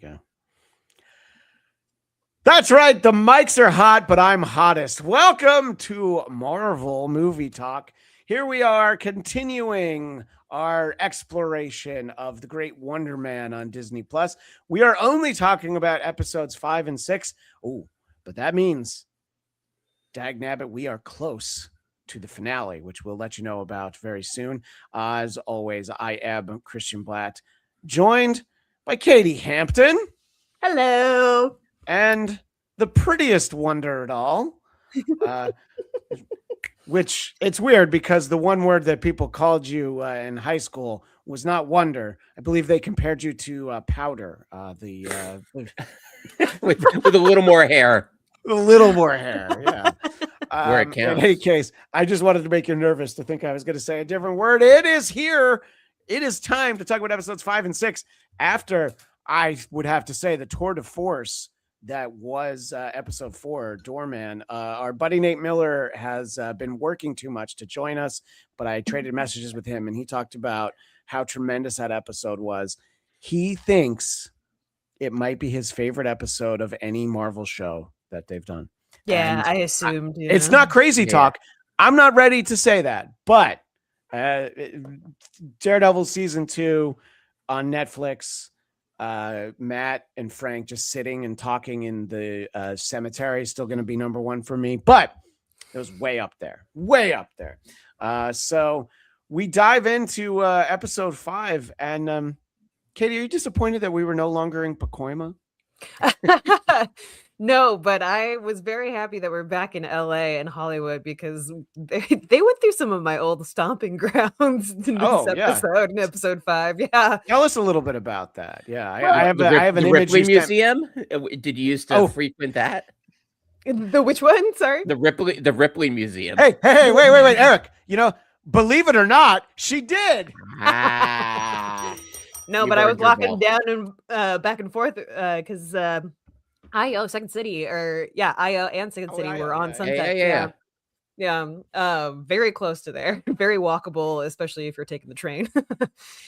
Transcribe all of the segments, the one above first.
go. That's right. The mics are hot, but I'm hottest. Welcome to Marvel Movie Talk. Here we are continuing our exploration of the Great Wonder Man on Disney Plus. We are only talking about episodes 5 and 6. Oh, but that means, dagnabbit, we are close to the finale, which we'll let you know about very soon. As always, I am Christian Blatt, joined by Katie Hampton. Hello. And the prettiest wonder at all, which it's weird because the one word that people called you in high school was not wonder. I believe they compared you to powder, with a little more hair. A little more hair, yeah. Where it counts. In any case, I just wanted to make you nervous to think I was going to say a different word. It is here. It is time to talk about episodes 5 and 6 after, I would have to say, the tour de force that was episode 4, Doorman. Our buddy Nate Miller has been working too much to join us, but I traded messages with him, and he talked about how tremendous that episode was. He thinks it might be his favorite episode of any Marvel show that they've done. Yeah, and I assumed. It's not crazy talk. I'm not ready to say that, but Daredevil season 2 on Netflix. Matt and Frank just sitting and talking in the cemetery is still going to be number 1 for me, but it was way up there. So we dive into episode 5, and Katie, are you disappointed that we were no longer in Pacoima? No, but I was very happy that we're back in LA and Hollywood because they went through some of my old stomping grounds in this episode, in episode 5. Yeah. Tell us a little bit about that. Yeah. I have an image. Ripley Museum. Did you used to frequent that? The which one? Sorry? The Ripley Museum. Hey, wait, Eric. Believe it or not, she did. No, but I was walking down and back and forth because IO, Second City, IO and Second City were on Sunset. Yeah. Very close to there. Very walkable, especially if you're taking the train.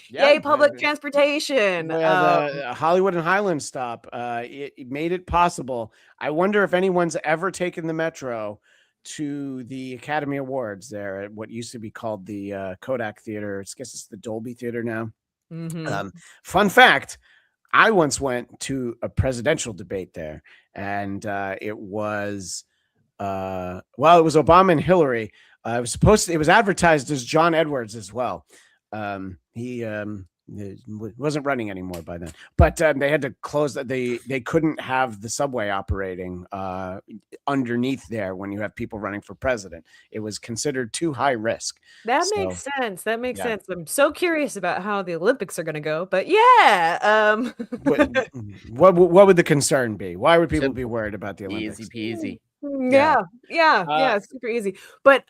Yay, public transportation. The Hollywood and Highland stop. It made it possible. I wonder if anyone's ever taken the Metro to the Academy Awards there at what used to be called the Kodak Theater. I guess it's the Dolby Theater now. Mm-hmm. Fun fact, I once went to a presidential debate there, and it was Obama and Hillary. It was advertised as John Edwards as well. He wasn't running anymore by then, but they had to close that. They couldn't have the subway operating underneath there when you have people running for president. It was considered too high risk. That makes sense. Sense. I'm so curious about how the Olympics are going to go, but yeah. What would the concern be? Why would people be worried about the Olympics? Easy peasy. Yeah, super easy. But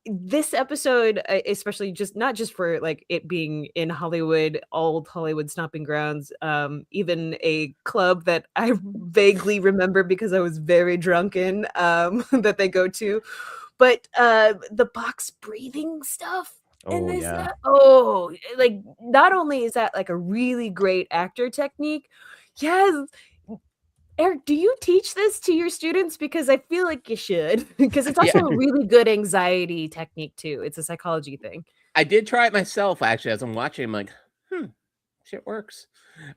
this episode, especially not just for like it being in Hollywood, old Hollywood stomping grounds, even a club that I vaguely remember because I was very drunken, that they go to, but the box breathing stuff. Like not only is that like a really great actor technique, yes. Eric, do you teach this to your students? Because I feel like you should, because it's also a really good anxiety technique too. It's a psychology thing. I did try it myself, actually, as I'm watching. I'm like, shit works.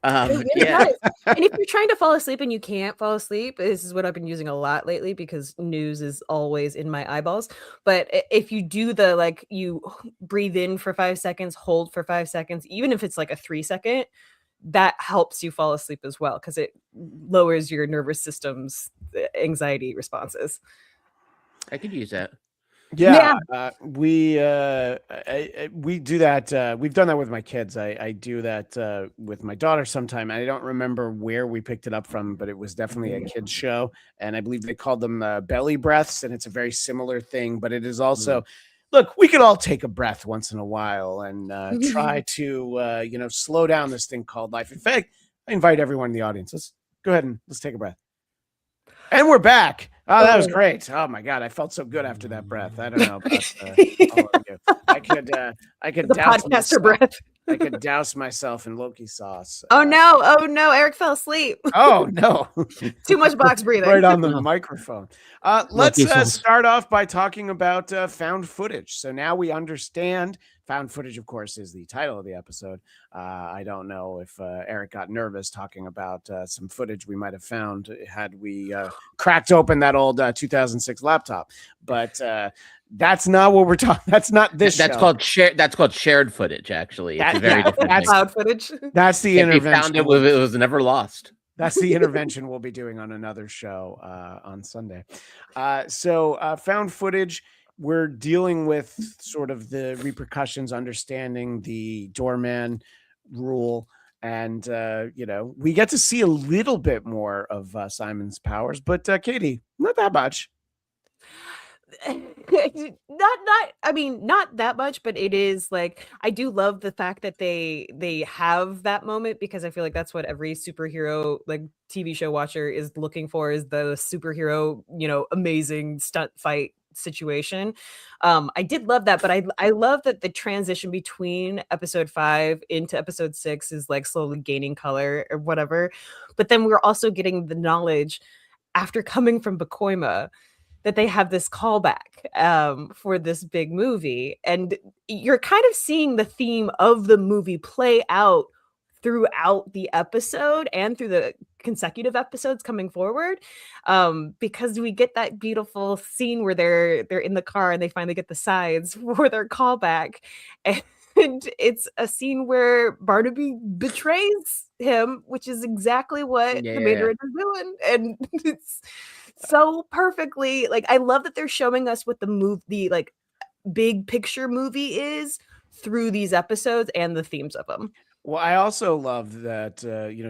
And if you're trying to fall asleep and you can't fall asleep, this is what I've been using a lot lately because news is always in my eyeballs. But if you do you breathe in for 5 seconds, hold for 5 seconds, even if it's like a 3-second, that helps you fall asleep as well because it lowers your nervous system's anxiety responses. I could use that. We do that. We've done that with my kids. I do that with my daughter sometime. I don't remember where we picked it up from, but it was definitely a kids show, and I believe they called them belly breaths, and it's a very similar thing. But it is also. Look, we could all take a breath once in a while and try to, slow down this thing called life. In fact, I invite everyone in the audience. Let's go ahead and let's take a breath. And we're back. Oh, that was great. Oh my God, I felt so good after that breath. I don't know about all of you. I could the podcaster breath. I could douse myself in Loki sauce. Oh no, Eric fell asleep. Oh no. Too much box breathing. Right on the No. microphone. Let's Loki sauce. start off by talking about found footage. So now we understand found footage, of course, is the title of the episode. I don't know if Eric got nervous talking about some footage we might have found had we cracked open that old 2006 laptop, but that's not what we're talking. That's not this. That's show. called shared. That's called shared footage. Actually, it's a very different thing. Cloud footage. That's the If they intervention. found it was never lost. That's the intervention we'll be doing on another show on Sunday. So found footage, we're dealing with sort of the repercussions, understanding the doorman rule. And, we get to see a little bit more of Simon's powers. But Katie, not that much. Not that much, but it is like I do love the fact that they have that moment, because I feel like that's what every superhero like TV show watcher is looking for, is the superhero, amazing stunt fight situation. I did love that, but I love that the transition between episode 5 into episode 6 is like slowly gaining color or whatever. But then we're also getting the knowledge after coming from Bakoima that they have this callback for this big movie. And you're kind of seeing the theme of the movie play out throughout the episode and through the consecutive episodes coming forward, because we get that beautiful scene where they're in the car and they finally get the sides for their callback. And it's a scene where Barnaby betrays him, which is exactly what the Mandarin is doing. And it's so perfectly, like, I love that they're showing us what the like big picture movie is through these episodes and the themes of them. Well, I also love that,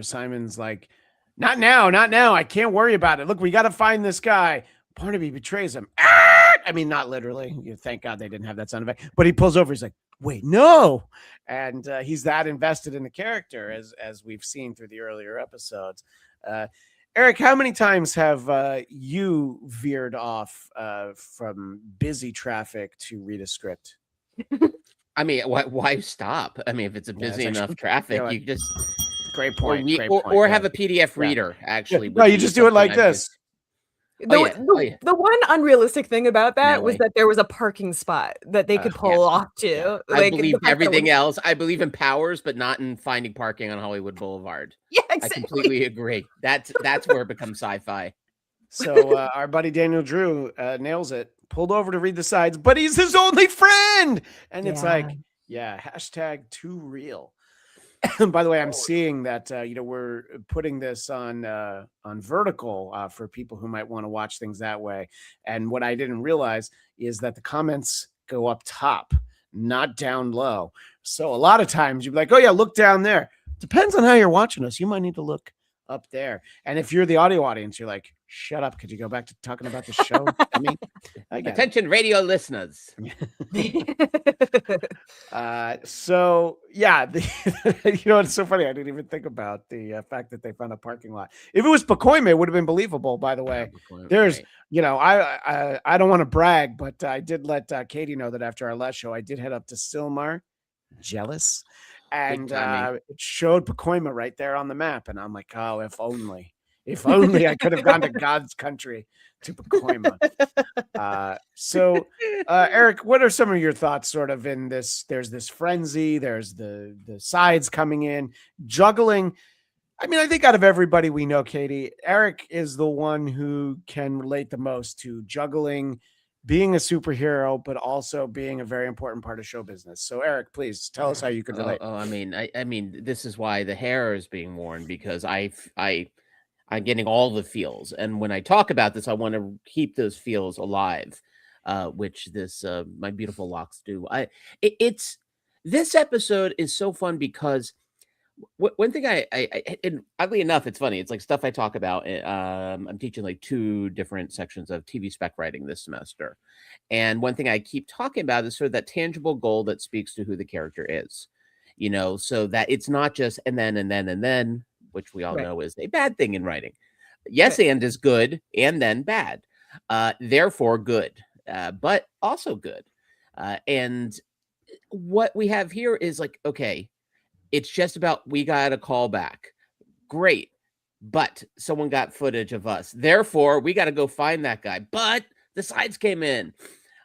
Simon's like, not now. I can't worry about it. Look, we got to find this guy. Barnaby betrays him. I mean, not literally. Thank God they didn't have that sound effect. But he pulls over. He's like, wait, no. And he's that invested in the character, as we've seen through the earlier episodes. Eric, how many times have you veered off from busy traffic to read a script? I mean, why stop? I mean, if it's a busy enough traffic, you just great point. Or have a PDF reader. Actually, no, you just do it like this. The one unrealistic thing about that was that there was a parking spot that they could pull off to. Yeah. Like, I believe everything else. I believe in powers, but not in finding parking on Hollywood Boulevard. Yeah, exactly. I completely agree. That's where it becomes sci-fi. So our buddy Daniel Drew nails it. Pulled over to read the sides, but he's his only friend. And it's like, hashtag too real. By the way, I'm seeing that we're putting this on vertical for people who might want to watch things that way. And what I didn't realize is that the comments go up top, not down low. So a lot of times you'd be like, oh yeah, look down there. Depends on how you're watching us. You might need to look up there. And if you're the audio audience, you're like, shut up. Could you go back to talking about the show? I mean, attention, radio listeners. So yeah, it's so funny. I didn't even think about the fact that they found a parking lot. If it was Bakoima, it would have been believable. By the way, there's, I don't want to brag, but I did let Katie know that after our last show, I did head up to Silmar, jealous, and it showed Bakoima right there on the map, and I'm like, oh, if only I could have gone to God's country, to Bakoima. So Eric, what are some of your thoughts sort of in this? There's this frenzy, there's the sides coming in, juggling. I mean, I think out of everybody we know, Katie, Eric is the one who can relate the most to juggling, being a superhero, but also being a very important part of show business. So Eric, please tell us how you could relate. I mean, this is why the hair is being worn, because I'm getting all the feels. And when I talk about this, I want to keep those feels alive, which my beautiful locks do. This episode is so fun because one thing and oddly enough, it's funny. It's like stuff I talk about. I'm teaching like 2 different sections of TV spec writing this semester. And one thing I keep talking about is sort of that tangible goal that speaks to who the character is, so that it's not just and then, which we all know is a bad thing in writing. Yes, and is good, and then bad. Therefore good, but also good. And what we have here is like, okay, It's just about we got a call back. Great. But someone got footage of us. Therefore, we got to go find that guy. But the sides came in.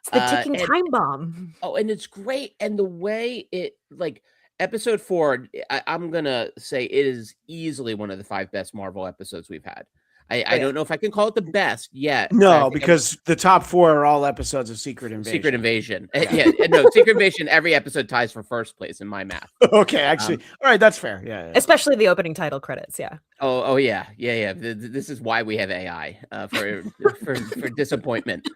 It's the ticking And time bomb. oh, and it's great. And the way it, like, episode 4, I'm gonna say it is easily one of the 5 best Marvel episodes we've had. I don't know if I can call it the best yet. but I No, think because the top 4 are all episodes of Secret Invasion. Secret Invasion. Yeah, no, Secret Invasion, every episode ties for first place in my math. Okay, actually, all right, that's fair. Yeah. Especially the opening title credits. Yeah. Oh yeah. This is why we have AI for disappointment.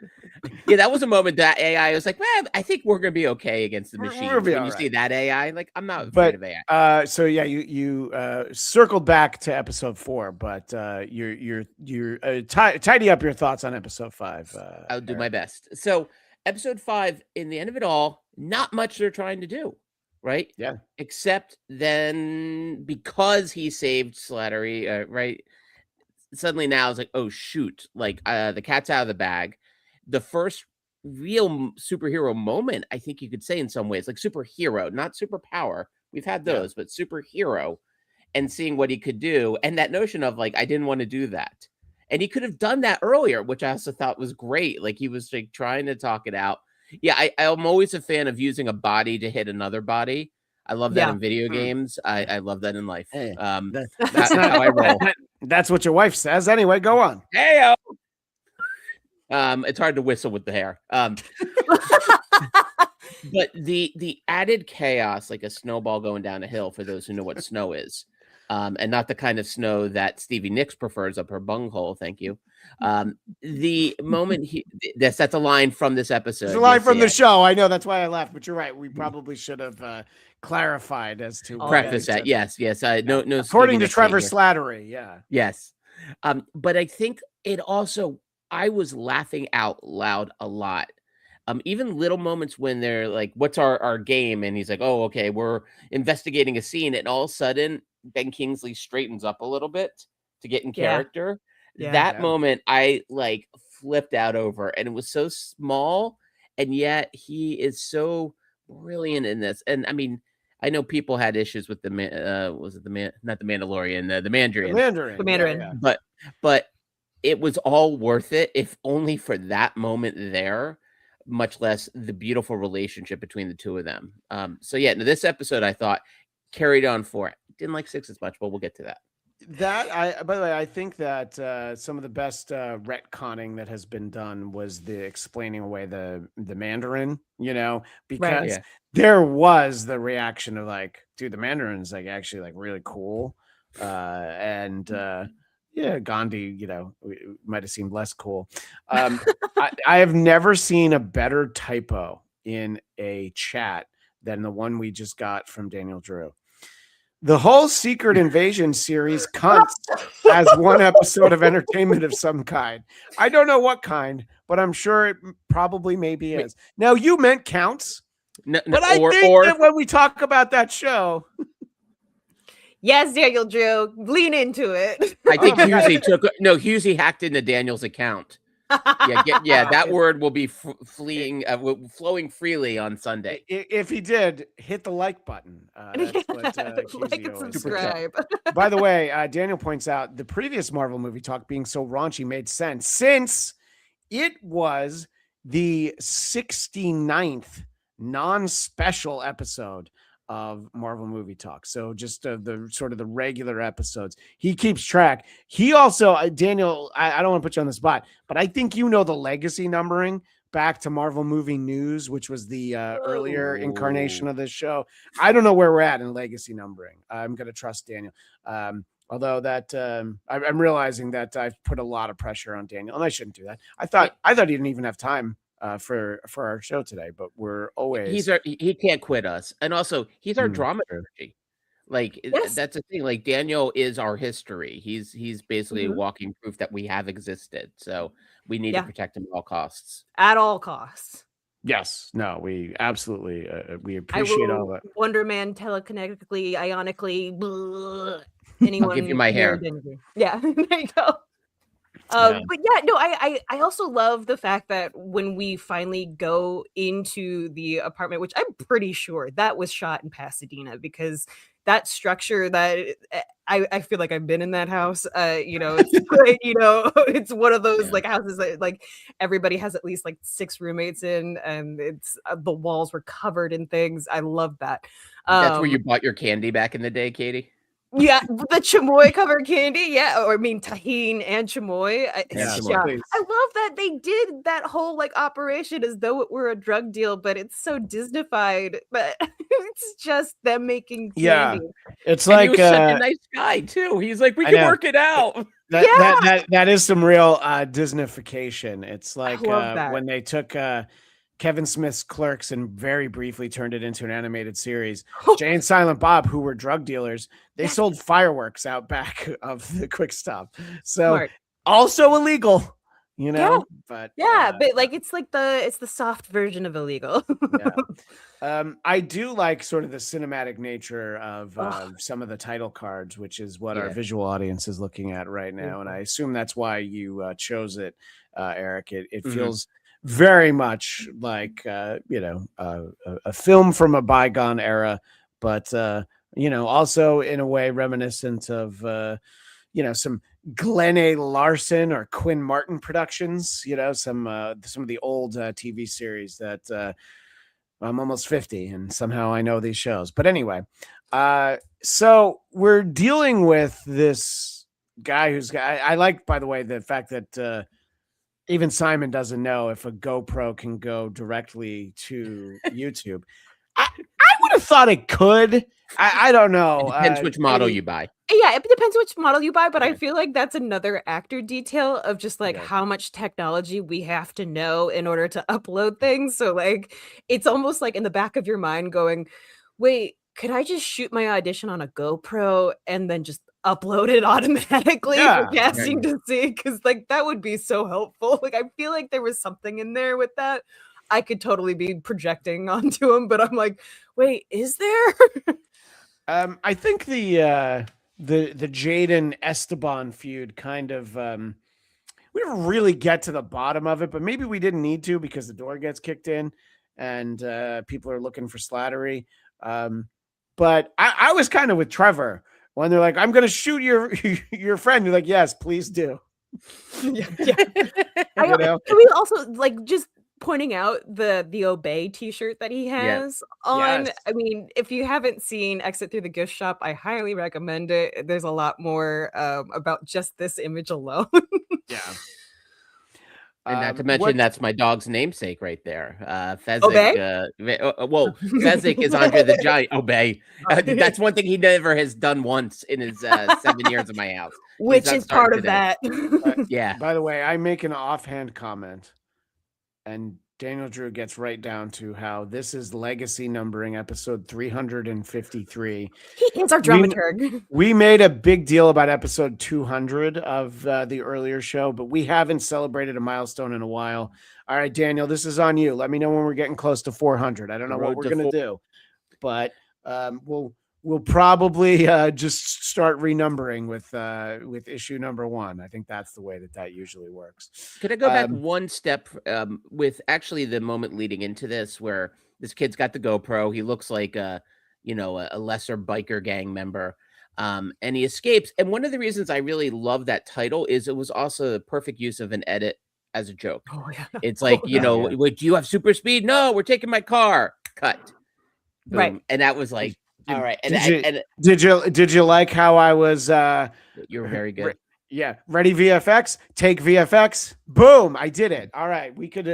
Yeah, that was a moment that AI was like, well, I think we're gonna be okay against the We're machine. gonna be When all you right. see that AI, like, I'm not afraid But of AI. so yeah, you circled back to episode 4, but you're tidy up your thoughts on episode 5. I'll do Eric. my best. So, episode 5, in the end of it all, not much they're trying to do, right? Yeah. Except then because he saved Slattery, right? Suddenly now it's like, oh shoot, like the cat's out of the bag. The first real superhero moment, I think you could say in some ways, like superhero, not superpower. We've had Yeah. those, but superhero, and seeing what he could do, and that notion of like, I didn't want to do that. And he could have done that earlier, which I also thought was great. Like he was like trying to talk it out. Yeah, I'm always a fan of using a body to hit another body. I love that Yeah. in video games. I love that in life. Hey, That's That's not how I roll. That's what your wife says. Anyway, go on. Hey, it's hard to whistle with the hair. But the added chaos, like a snowball going down a hill, for those who know what snow is, and not the kind of snow that Stevie Nicks prefers up her bunghole. Thank you. The moment that's a line from this episode. It's a line You'll from see the it. show. I know, that's why I laughed, but you're right. We probably should have clarified as to what Preface that. Yes. No. According Stevie to Nicks Trevor here. Slattery, yeah. Yes. But I think it also, I was laughing out loud a lot. Even little moments when they're like, what's our game? And he's like, oh, okay, we're investigating a scene. And all of a sudden, Ben Kingsley straightens up a little bit to get in Yeah. character. Yeah. That Yeah. moment, I like flipped out over. And it was so small. And yet he is so brilliant in this. And I mean, I know people had issues with the not the Mandalorian, the Mandarin. Mandarin. The Mandarin. Yeah. But it was all worth it, if only for that moment there, much less the beautiful relationship between the two of them. So yeah, this episode I thought carried on for it. Didn't like 6 as much, but we'll get to that. By the way, I think that some of the best retconning that has been done was the explaining away the Mandarin, because Yeah. there was the reaction of like, dude, the Mandarin's like actually like really cool. And yeah, Gandhi, might have seemed less cool. I have never seen a better typo in a chat than the one we just got from Daniel Drew. The whole Secret Invasion series counts as one episode of entertainment of some kind. I don't know what kind, but I'm sure it probably maybe is. Now, you meant counts, No, but I think that when we talk about that show, Yes, Daniel Drew, lean into it. I think Husey hacked into Daniel's account. That word will be flowing freely on Sunday. if he did, hit the like button. That's what like Husey and always subscribe. By the way, Daniel points out the previous Marvel movie talk being so raunchy made sense since it was the 69th non-special episode of Marvel Movie Talk. So just the sort of the regular episodes. He keeps track. He also, Daniel, I don't want to put you on the spot, but I think the legacy numbering back to Marvel Movie News, which was the earlier incarnation of this show. I don't know where we're at in legacy numbering. I'm going to trust Daniel. Although that I'm realizing that I've put a lot of pressure on Daniel, and I shouldn't do that. I thought he didn't even have time for our show today, but we're always he can't quit us, and also he's our dramaturgy. Like that's the thing. Like Daniel is our history. He's basically a walking proof that we have existed. So we need to protect him at all costs. At all costs. Yes. No, we absolutely we appreciate all that. Wonder Man telekinetically, ionically. Blah, anyone? I'll give you my hair. Yeah, there you go. But yeah, no, I also love the fact that when we finally go into the apartment, which I'm pretty sure that was shot in Pasadena, because that structure that I feel like I've been in that house. It's like, it's one of those Yeah. like houses that like everybody has at least like 6 roommates in, and it's the walls were covered in things. I love that. That's where you bought your candy back in the day, Katie? Yeah, the chamoy covered candy. Yeah, or I mean tahine and chamoy. Yeah, chamoy. please. I love that they did that whole like operation as though it were a drug deal, but it's so Disneyfied. But it's just them making Yeah. candy. It's And he like was such a nice guy too. He's like, we I can know. work it out. that is some real Disneyfication. It's like love that. when they took Kevin Smith's Clerks and very briefly turned it into an animated series. Jay and Silent Bob, who were drug dealers, they sold fireworks out back of the Quick Stop. So Smart. also illegal, but like it's the soft version of illegal. I do like sort of the cinematic nature of Ugh. some of the title cards, which is what our Yeah. visual audience is looking at right now. And I assume that's why you chose it, Eric. It Mhm. feels very much like a film from a bygone era, but also in a way reminiscent of some Glenn A. Larson or Quinn Martin productions. Some of the old TV series that I'm almost 50 and somehow I know these shows. But anyway, so we're dealing with this guy I like, by the way, the fact that even Simon doesn't know if a GoPro can go directly to YouTube. I would have thought it could. I don't know. It depends which model you buy. Yeah, it depends which model you buy, but I Okay. feel like that's another actor detail of just like Yeah. how much technology we have to know in order to upload things. So like it's almost like in the back of your mind going, wait, could I just shoot my audition on a GoPro and then just upload it automatically Yeah, for casting to see? Because like that would be so helpful. Like I feel like there was something in there with that. I could totally be projecting onto him, but I'm like, wait, is there? I think the Jaden Esteban feud kind of we didn't really get to the bottom of it, but maybe we didn't need to because the door gets kicked in and people are looking for slattery. But I was kind of with Trevor when they're like, "I'm going to shoot your friend." You're like, "Yes, please do." Yeah. You know? Can we also like just pointing out the Obey t-shirt that he has on? Yes. I mean, if you haven't seen Exit Through the Gift Shop, I highly recommend it. There's a lot more about just this image alone. Yeah. And not to mention, that's my dog's namesake right there. Fezzik. Obey? Fezzik is Andre the Giant. Obey. That's one thing he never has done once in his 7 years of my house. Which not is part of starting that. Yeah. By the way, I make an offhand comment, and Daniel Drew gets right down to how this is legacy numbering episode 353. He is our dramaturg. We made a big deal about episode 200 of the earlier show, but we haven't celebrated a milestone in a while. All right, Daniel, this is on you. Let me know when we're getting close to 400. I don't know what we're going to do, but we'll probably just start renumbering with issue number 1. I think that's the way that usually works. Could I go back one step with actually the moment leading into this where this kid's got the GoPro. He looks like a lesser biker gang member. And he escapes. And one of the reasons I really love that title is it was also the perfect use of an edit as a joke. Oh yeah. It's like, yeah. do you have super speed? No, we're taking my car. Cut. Boom. Right. And that was like, all right. Did you like how I was you're very good. Yeah, ready VFX, take VFX. Boom, I did it. All right, we could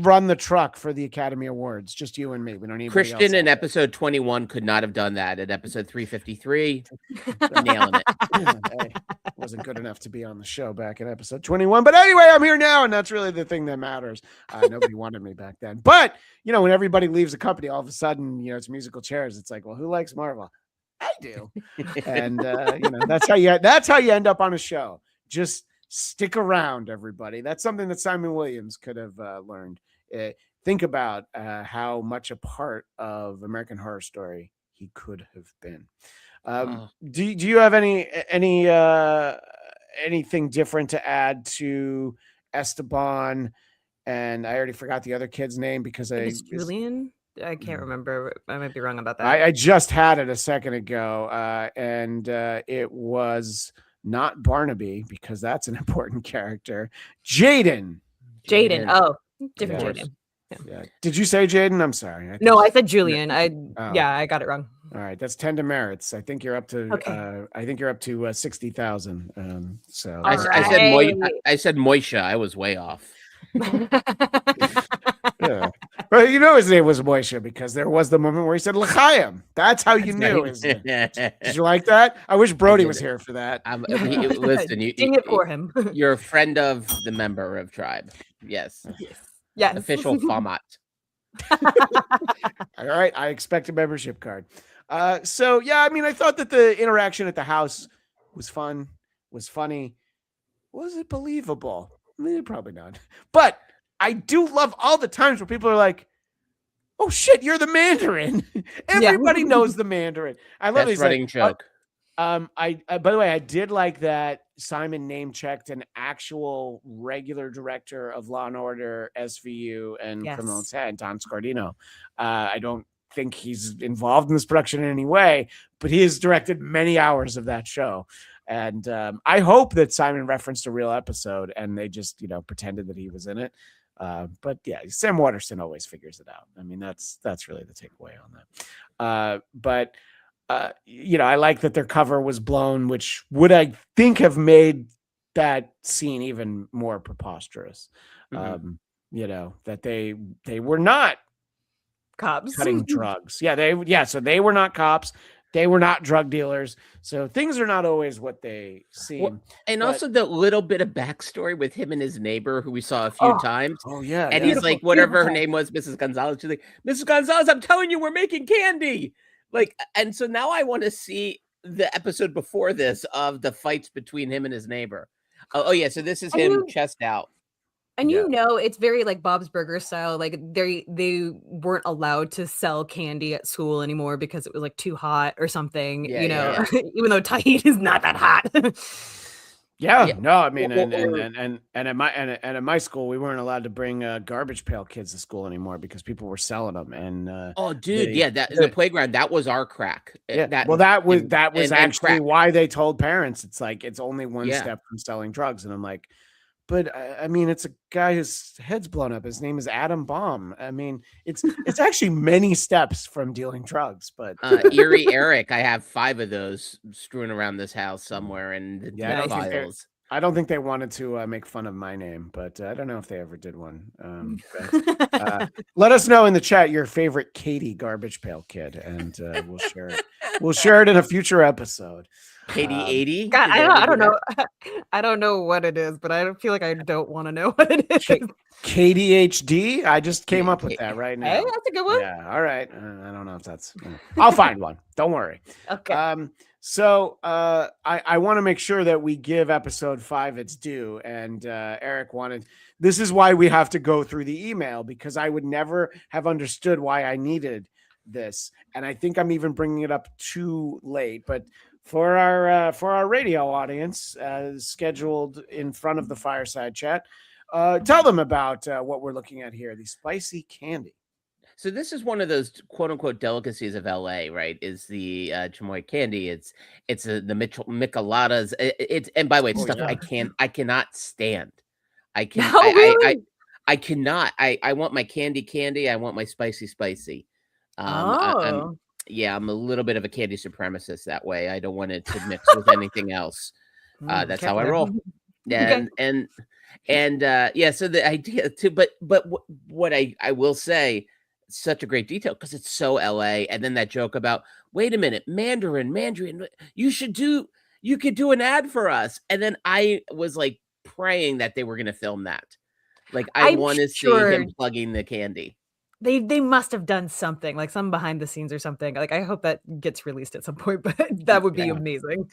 run the truck for the Academy Awards, just you and me. We don't need Christian in episode 21 could not have done that. At episode 353, nailing it. Hey, wasn't good enough to be on the show back in episode 21. But anyway, I'm here now, and that's really the thing that matters. Nobody wanted me back then. But, when everybody leaves a company, all of a sudden, it's musical chairs. It's like, well, who likes Marvel? I do. And, that's how you end up on a show. Just stick around, everybody. That's something that Simon Williams could have learned. Think about how much a part of American Horror Story he could have been. Do you have anything different to add to Esteban? And I already forgot the other kid's name because It's Julian. I can't remember. I might be wrong about that. I just had it a second ago, and it was not Barnaby because that's an important character. Jaden. Jaden. Oh, different Yeah. Jaden. Yeah. Did you say Jaden? I'm sorry. No, I said Julian. Oh. Yeah, I got it wrong. All right, that's 10 demerits. I think you're up to. Okay. I think you're up to 60,000. So I said I said Moisha. I was way off. yeah. Well, you know his name was Moisha because there was the moment where he said L'chaim. That's how you knew his name. Did you like that? I wish Brody was here for that. Listen, Sing it for him. You're a friend of the member of Tribe. Yes. Yes. Official format. All right, I expect a membership card. So yeah, I mean, I thought that the interaction at the house was fun, was funny. Was it believable? Probably not. But I do love all the times where people are like, "Oh shit, you're the Mandarin." Everybody knows the Mandarin. I love this running joke. By the way, I did like that Simon name checked an actual regular director of Law and Order, SVU, and Criminal Intent, Don Scardino. I don't think he's involved in this production in any way, but he has directed many hours of that show. And I hope that Simon referenced a real episode and they just, pretended that he was in it. But yeah, Sam Waterston always figures it out. I mean, that's really the takeaway on that. But I like that their cover was blown, which would, I think, have made that scene even more preposterous. Mm-hmm. That they were not cops cutting drugs. So they were not cops. They were not drug dealers. So things are not always what they seem. Well, and also the little bit of backstory with him and his neighbor who we saw a few times. Oh, yeah. And he's like, whatever her name was, Mrs. Gonzalez. She's like, Mrs. Gonzalez, I'm telling you, we're making candy. Like, and so now I want to see the episode before this of the fights between him and his neighbor. Oh yeah. So this is him chest out. And it's very like Bob's Burger style. Like they weren't allowed to sell candy at school anymore because it was like too hot or something. Even though Tahiti is not that hot. No, I mean, and at my school, we weren't allowed to bring garbage pail kids to school anymore because people were selling them. And the playground, that was our crack. That was actually why they told parents it's like it's only one step from selling drugs. And I'm like, but I mean, it's a guy whose head's blown up. His name is Adam Baum. I mean, it's actually many steps from dealing drugs. But Erie Eric, I have 5 of those strewn around this house somewhere in the files. I don't think they wanted to make fun of my name, but I don't know if they ever did one. Let us know in the chat your favorite Katie garbage pail kid, and we'll share it. We'll share it in a future episode. Katie 80. God, I don't know. I don't know what it is, but I feel like I don't want to know what it is. KDHD. I just came up with that right now. Hey, that's a good one. Yeah. All right. I don't know if that's. I'll find one. Don't worry. Okay. So I want to make sure that we give episode 5 its due, and Eric wanted. This is why we have to go through the email because I would never have understood why I needed this, and I think I'm even bringing it up too late, but. For our radio audience, scheduled in front of the fireside chat, tell them about what we're looking at here, the spicy candy. So this is one of those quote unquote delicacies of LA, right? Is the chamoy candy? It's the micheladas. It's and by the way, it's stuff I cannot stand. I cannot. I want my candy. I want my spicy. I'm a little bit of a candy supremacist that way. I don't want it to mix with anything else. That's how I roll. So the idea too, but what I will say, such a great detail because it's so LA. And then that joke about, wait a minute, Mandarin, you could do an ad for us. And then I was like praying that they were going to film that. Like I want to see him plugging the candy. They must have done something like some behind the scenes or something. Like I hope that gets released at some point, but that would be amazing.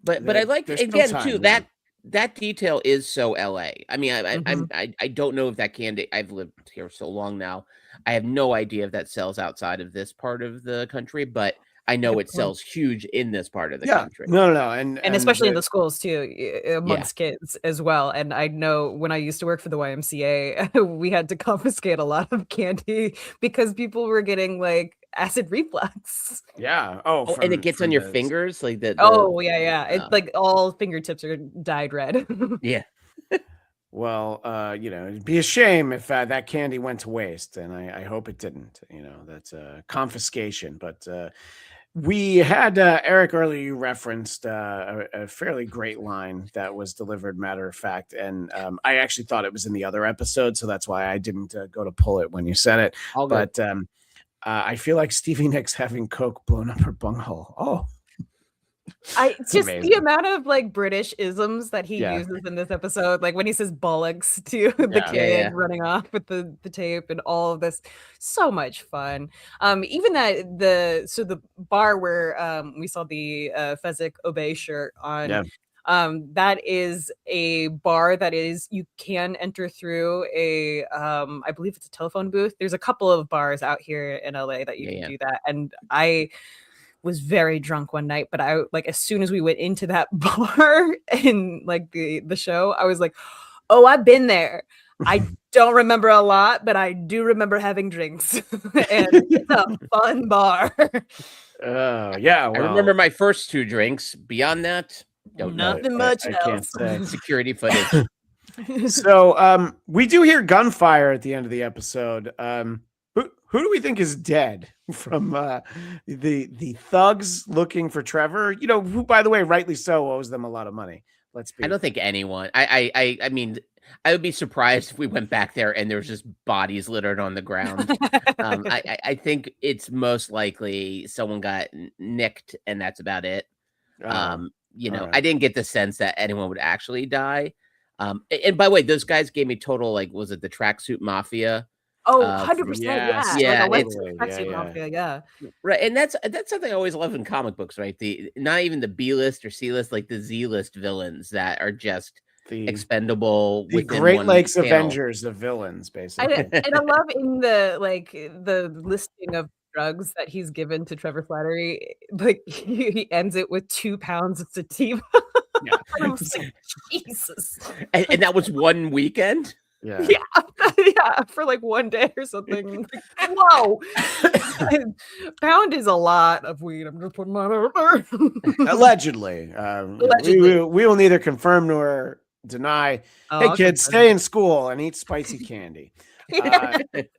But I like again too that detail is so LA. I mean, I don't know if that candy. I've lived here so long now. I have no idea if that sells outside of this part of the country, but I know Good it point. sells huge in this part of the Yeah, country. no, And especially in the schools too, amongst Yeah. kids as well. And I know when I used to work for the YMCA, we had to confiscate a lot of candy because people were getting like acid reflux. yeah. Oh, and it gets on your the fingers, like the Oh yeah. It's uh, like all fingertips are dyed red. yeah. Well, it'd be a shame if that candy went to waste, and I hope it didn't. That's confiscation. But we had Eric earlier. You referenced a fairly great line that was delivered, matter of fact, and I actually thought it was in the other episode, so that's why I didn't go to pull it when you said it. All good. But I feel like Stevie Nicks having Coke blown up her bunghole. Oh, Just the amazing. amount of like British isms that he Yeah. uses in this episode, like when he says bollocks to the Yeah. kid Yeah. running off with the tape and all of this, so much fun. Even that the bar where we saw the Fezzik Obey shirt on. Yeah. That is a bar that is you can enter through a I believe it's a telephone booth. There's a couple of bars out here in LA that you can do that, and I was very drunk one night, but I like as soon as we went into that bar in like the show, I was like, oh, I've been there. I don't remember a lot, but I do remember having drinks. And it's a fun bar. Yeah. I remember my first 2 drinks. Beyond that, don't know. Nothing much I else. can't say. Security footage. So we do hear gunfire at the end of the episode. Who do we think is dead from the thugs looking for Trevor? Who, by the way, rightly so, owes them a lot of money. Let's be. I don't think anyone. I mean, I would be surprised if we went back there and there's just bodies littered on the ground. I think it's most likely someone got nicked and that's about it. right. I didn't get the sense that anyone would actually die. And by the way, those guys gave me total, like, was it the Tracksuit Mafia? Oh, 100%. yes, yeah, Like a it's- Western Tracksuit Mafia, yeah. Right, and that's something I always love in comic books, right? The not even the B list or C list, like the Z list villains that are just the expendable. the within Great one Lakes panel. Avengers of villains, basically. And I love in the listing of drugs that he's given to Trevor Flattery, like he ends it with 2 pounds of sativa. Yeah. And I was like, Jesus. And that was one weekend. Yeah. Yeah, for like 1 day or something. Like, whoa. Pound is a lot of weed. I'm just putting that out there. Allegedly. Allegedly. We will neither confirm nor deny. Oh, Hey, I'll kids, confirm. stay in school and eat spicy candy.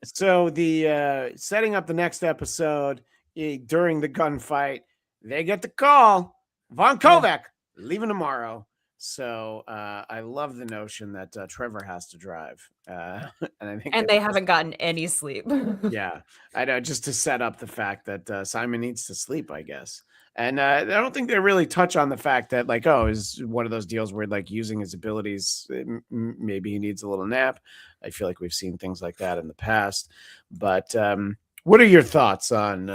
So the setting up the next episode during the gunfight, they get the call. Von Kovac leaving tomorrow. So I love the notion that Trevor has to drive, and I think And they haven't gotten any sleep. Yeah, I know, just to set up the fact that Simon needs to sleep, I guess. And I don't think they really touch on the fact that, like, oh, is one of those deals where, like, using his abilities, maybe he needs a little nap. I feel like we've seen things like that in the past. But what are your thoughts on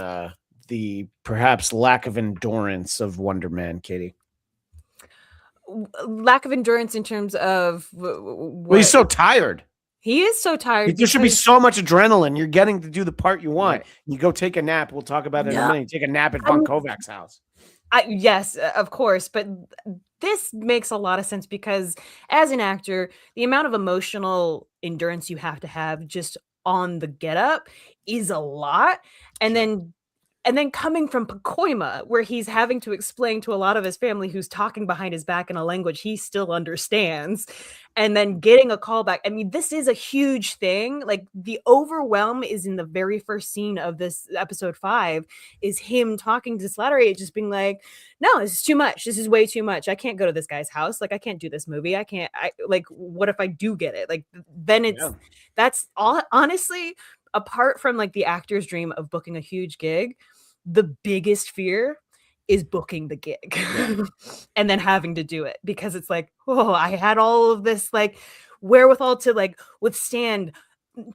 the perhaps lack of endurance of Wonder Man, Katie? Lack of endurance in terms of Well, he's so tired. he is so tired. There should be because- so much adrenaline. You're getting to do the part you want. Right. You go take a nap. We'll talk about it in Yeah. a minute. You take a nap at Von Kovac's house. Yes, of course, but this makes a lot of sense because as an actor, the amount of emotional endurance you have to have just on the get up is a lot. And then coming from Pacoima, where he's having to explain to a lot of his family who's talking behind his back in a language he still understands, and then getting a call back. I mean, this is a huge thing. Like, the overwhelm is in the very first scene of this episode 5, is him talking to Slattery, just being like, no, this is too much. This is way too much. I can't go to this guy's house. Like, I can't do this movie. Like, what if I do get it? Like, then that's all, honestly, apart from like the actor's dream of booking a huge gig, the biggest fear is booking the gig and then having to do it, because it's like, oh, I had all of this like wherewithal to like withstand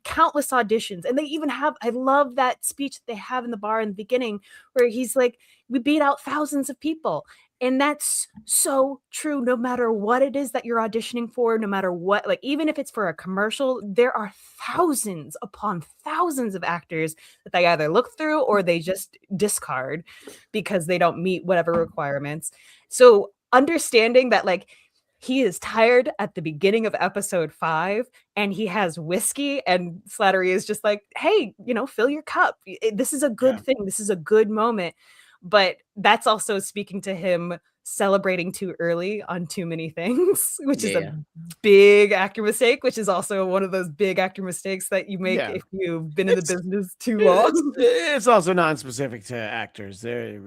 countless auditions. And they even have, I love that speech that they have in the bar in the beginning where he's like, we beat out thousands of people And that's so true. No matter what it is that you're auditioning for, no matter what, like even if it's for a commercial, there are thousands upon thousands of actors that they either look through or they just discard because they don't meet whatever requirements. So understanding that, like, he is tired at the beginning of episode 5 and he has whiskey, and Slattery is just like, hey, fill your cup. This is a good thing. This is a good moment. But that's also speaking to him celebrating too early on too many things, which is a big actor mistake, which is also one of those big actor mistakes that you make if you've been in the business too long. It's also non-specific to actors. There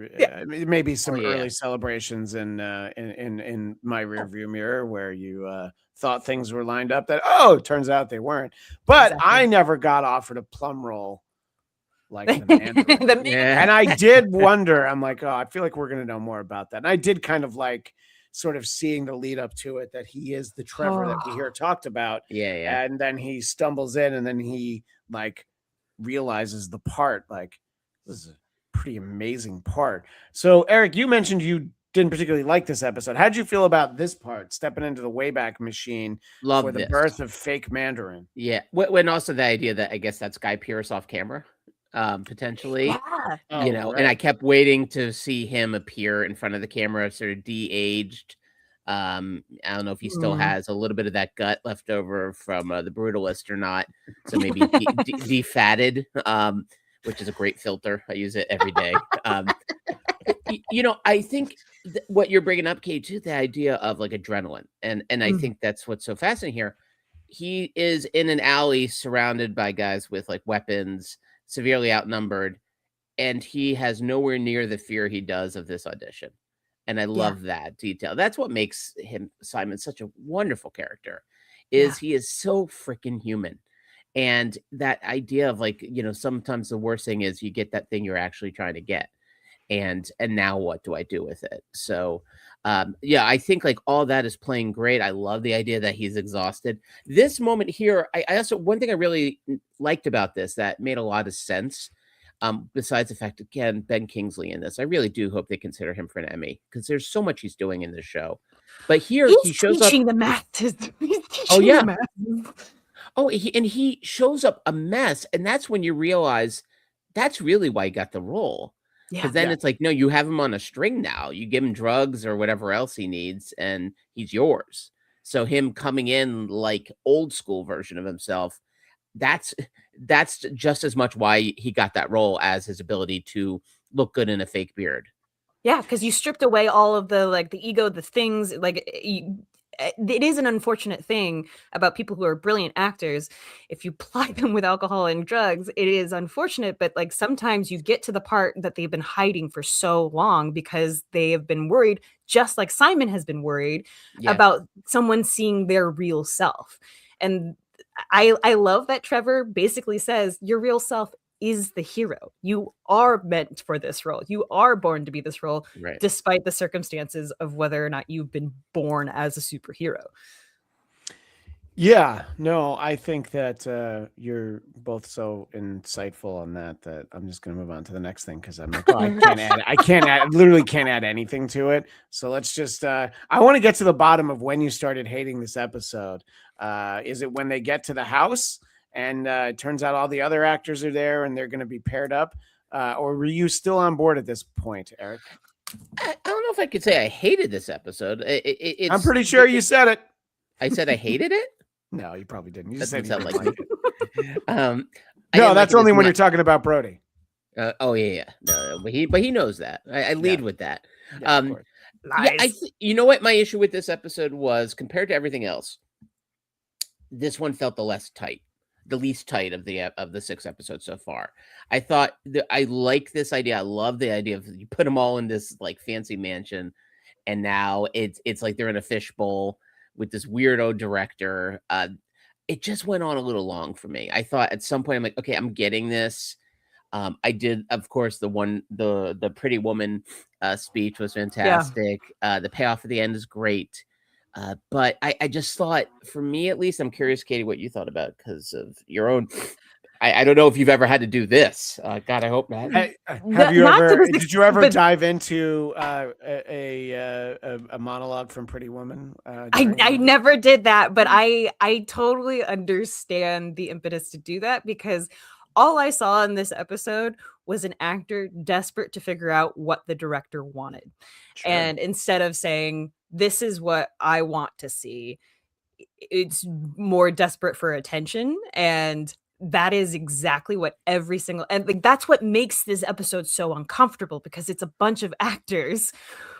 may be some early celebrations in my rearview mirror where you thought things were lined up that, it turns out they weren't. But I never got offered a plum roll like the Mandarin. And I did wonder, I'm like, I feel like we're going to know more about that. And I did kind of like sort of seeing the lead up to it, that he is the Trevor that we hear talked about. And then he stumbles in and then he like realizes the part, like, this is a pretty amazing part. So Eric, you mentioned you didn't particularly like this episode. How'd you feel about this part, stepping into the Wayback Machine for the birth of fake Mandarin? When also the idea that I guess that's Guy Pearce off camera. Potentially, and I kept waiting to see him appear in front of the camera, sort of de-aged. I don't know if he still has a little bit of that gut left over from the Brutalist or not, so maybe defatted, which is a great filter. I use it every day. I think what you're bringing up, Kate, too, the idea of like adrenaline, and I think that's what's so fascinating here. He is in an alley surrounded by guys with like weapons, severely outnumbered, and he has nowhere near the fear he does of this audition. And I love that detail. That's what makes Simon such a wonderful character, is he is so freaking human. And that idea of like, sometimes the worst thing is you get that thing you're actually trying to get. And now what do I do with it? So I think like all that is playing great. I love the idea that he's exhausted. This moment here, I also, one thing I really liked about this that made a lot of sense, besides the fact, again, Ben Kingsley in this, I really do hope they consider him for an Emmy, because there's so much he's doing in this show. But here he shows up. The math. The math. He shows up a mess, and that's when you realize that's really why he got the role. Because then it's like, no, you have him on a string now. You give him drugs or whatever else he needs, and he's yours. So him coming in like old school version of himself, that's just as much why he got that role as his ability to look good in a fake beard. Yeah, because you stripped away all of the like the ego, the things like it is an unfortunate thing about people who are brilliant actors. If you ply them with alcohol and drugs, it is unfortunate, but like sometimes you get to the part that they've been hiding for so long because they have been worried, just like Simon has been worried about someone seeing their real self. And I love that Trevor basically says your real self is the hero. You are meant for this role. You are born to be this role, despite the circumstances of whether or not you've been born as a superhero. Yeah, no, I think that you're both so insightful on that I'm just going to move on to the next thing, because I'm like, I literally can't add anything to it. So let's just, I want to get to the bottom of when you started hating this episode. Is it when they get to the house and it turns out all the other actors are there and they're going to be paired up? Or were you still on board at this point, Eric? I don't know if I could say I hated this episode. I'm pretty sure you said it. I said I hated it? No, you probably didn't. You that said sound like it. No, that's only when you're talking about Brody. No, but he knows that. I lead with that. You know what my issue with this episode was, compared to everything else, this one felt the least tight of the 6 episodes so far. I thought I like this idea. I love the idea of you put them all in this like fancy mansion, and now it's like they're in a fishbowl with this weirdo director. It just went on a little long for me. I thought at some point I'm like, okay, I'm getting this. I did, of course, the Pretty Woman speech was fantastic. The payoff at the end is great. But I just thought, for me at least, I'm curious, Katie, what you thought about it because of your own I don't know if you've ever had to do this. God, I hope not. Have you not to ever? this Did you ever but- dive into a monologue from Pretty Woman? during I that? never did that, but I totally understand the impetus to do that because all I saw in this episode was an actor desperate to figure out what the director wanted. Sure. And instead of saying, this is what I want to see, it's more desperate for attention. And that is exactly what every single, and like that's what makes this episode so uncomfortable because it's a bunch of actors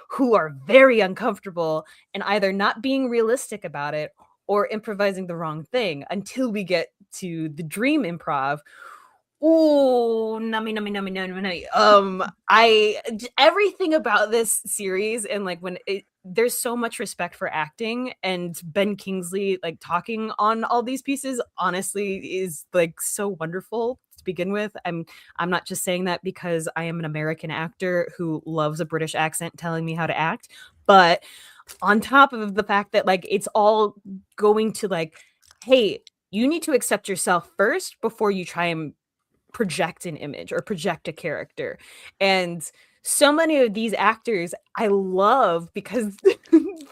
who are very uncomfortable and either not being realistic about it or improvising the wrong thing until we get to the dream improv. Oh, nummy, nummy, nummy, nummy, nummy. Everything about this series and like there's so much respect for acting, and Ben Kingsley like talking on all these pieces honestly is like so wonderful to begin with. I'm not just saying that because I am an American actor who loves a British accent telling me how to act, but on top of the fact that like it's all going to like, hey, you need to accept yourself first before you try and project an image or project a character. And so many of these actors I love because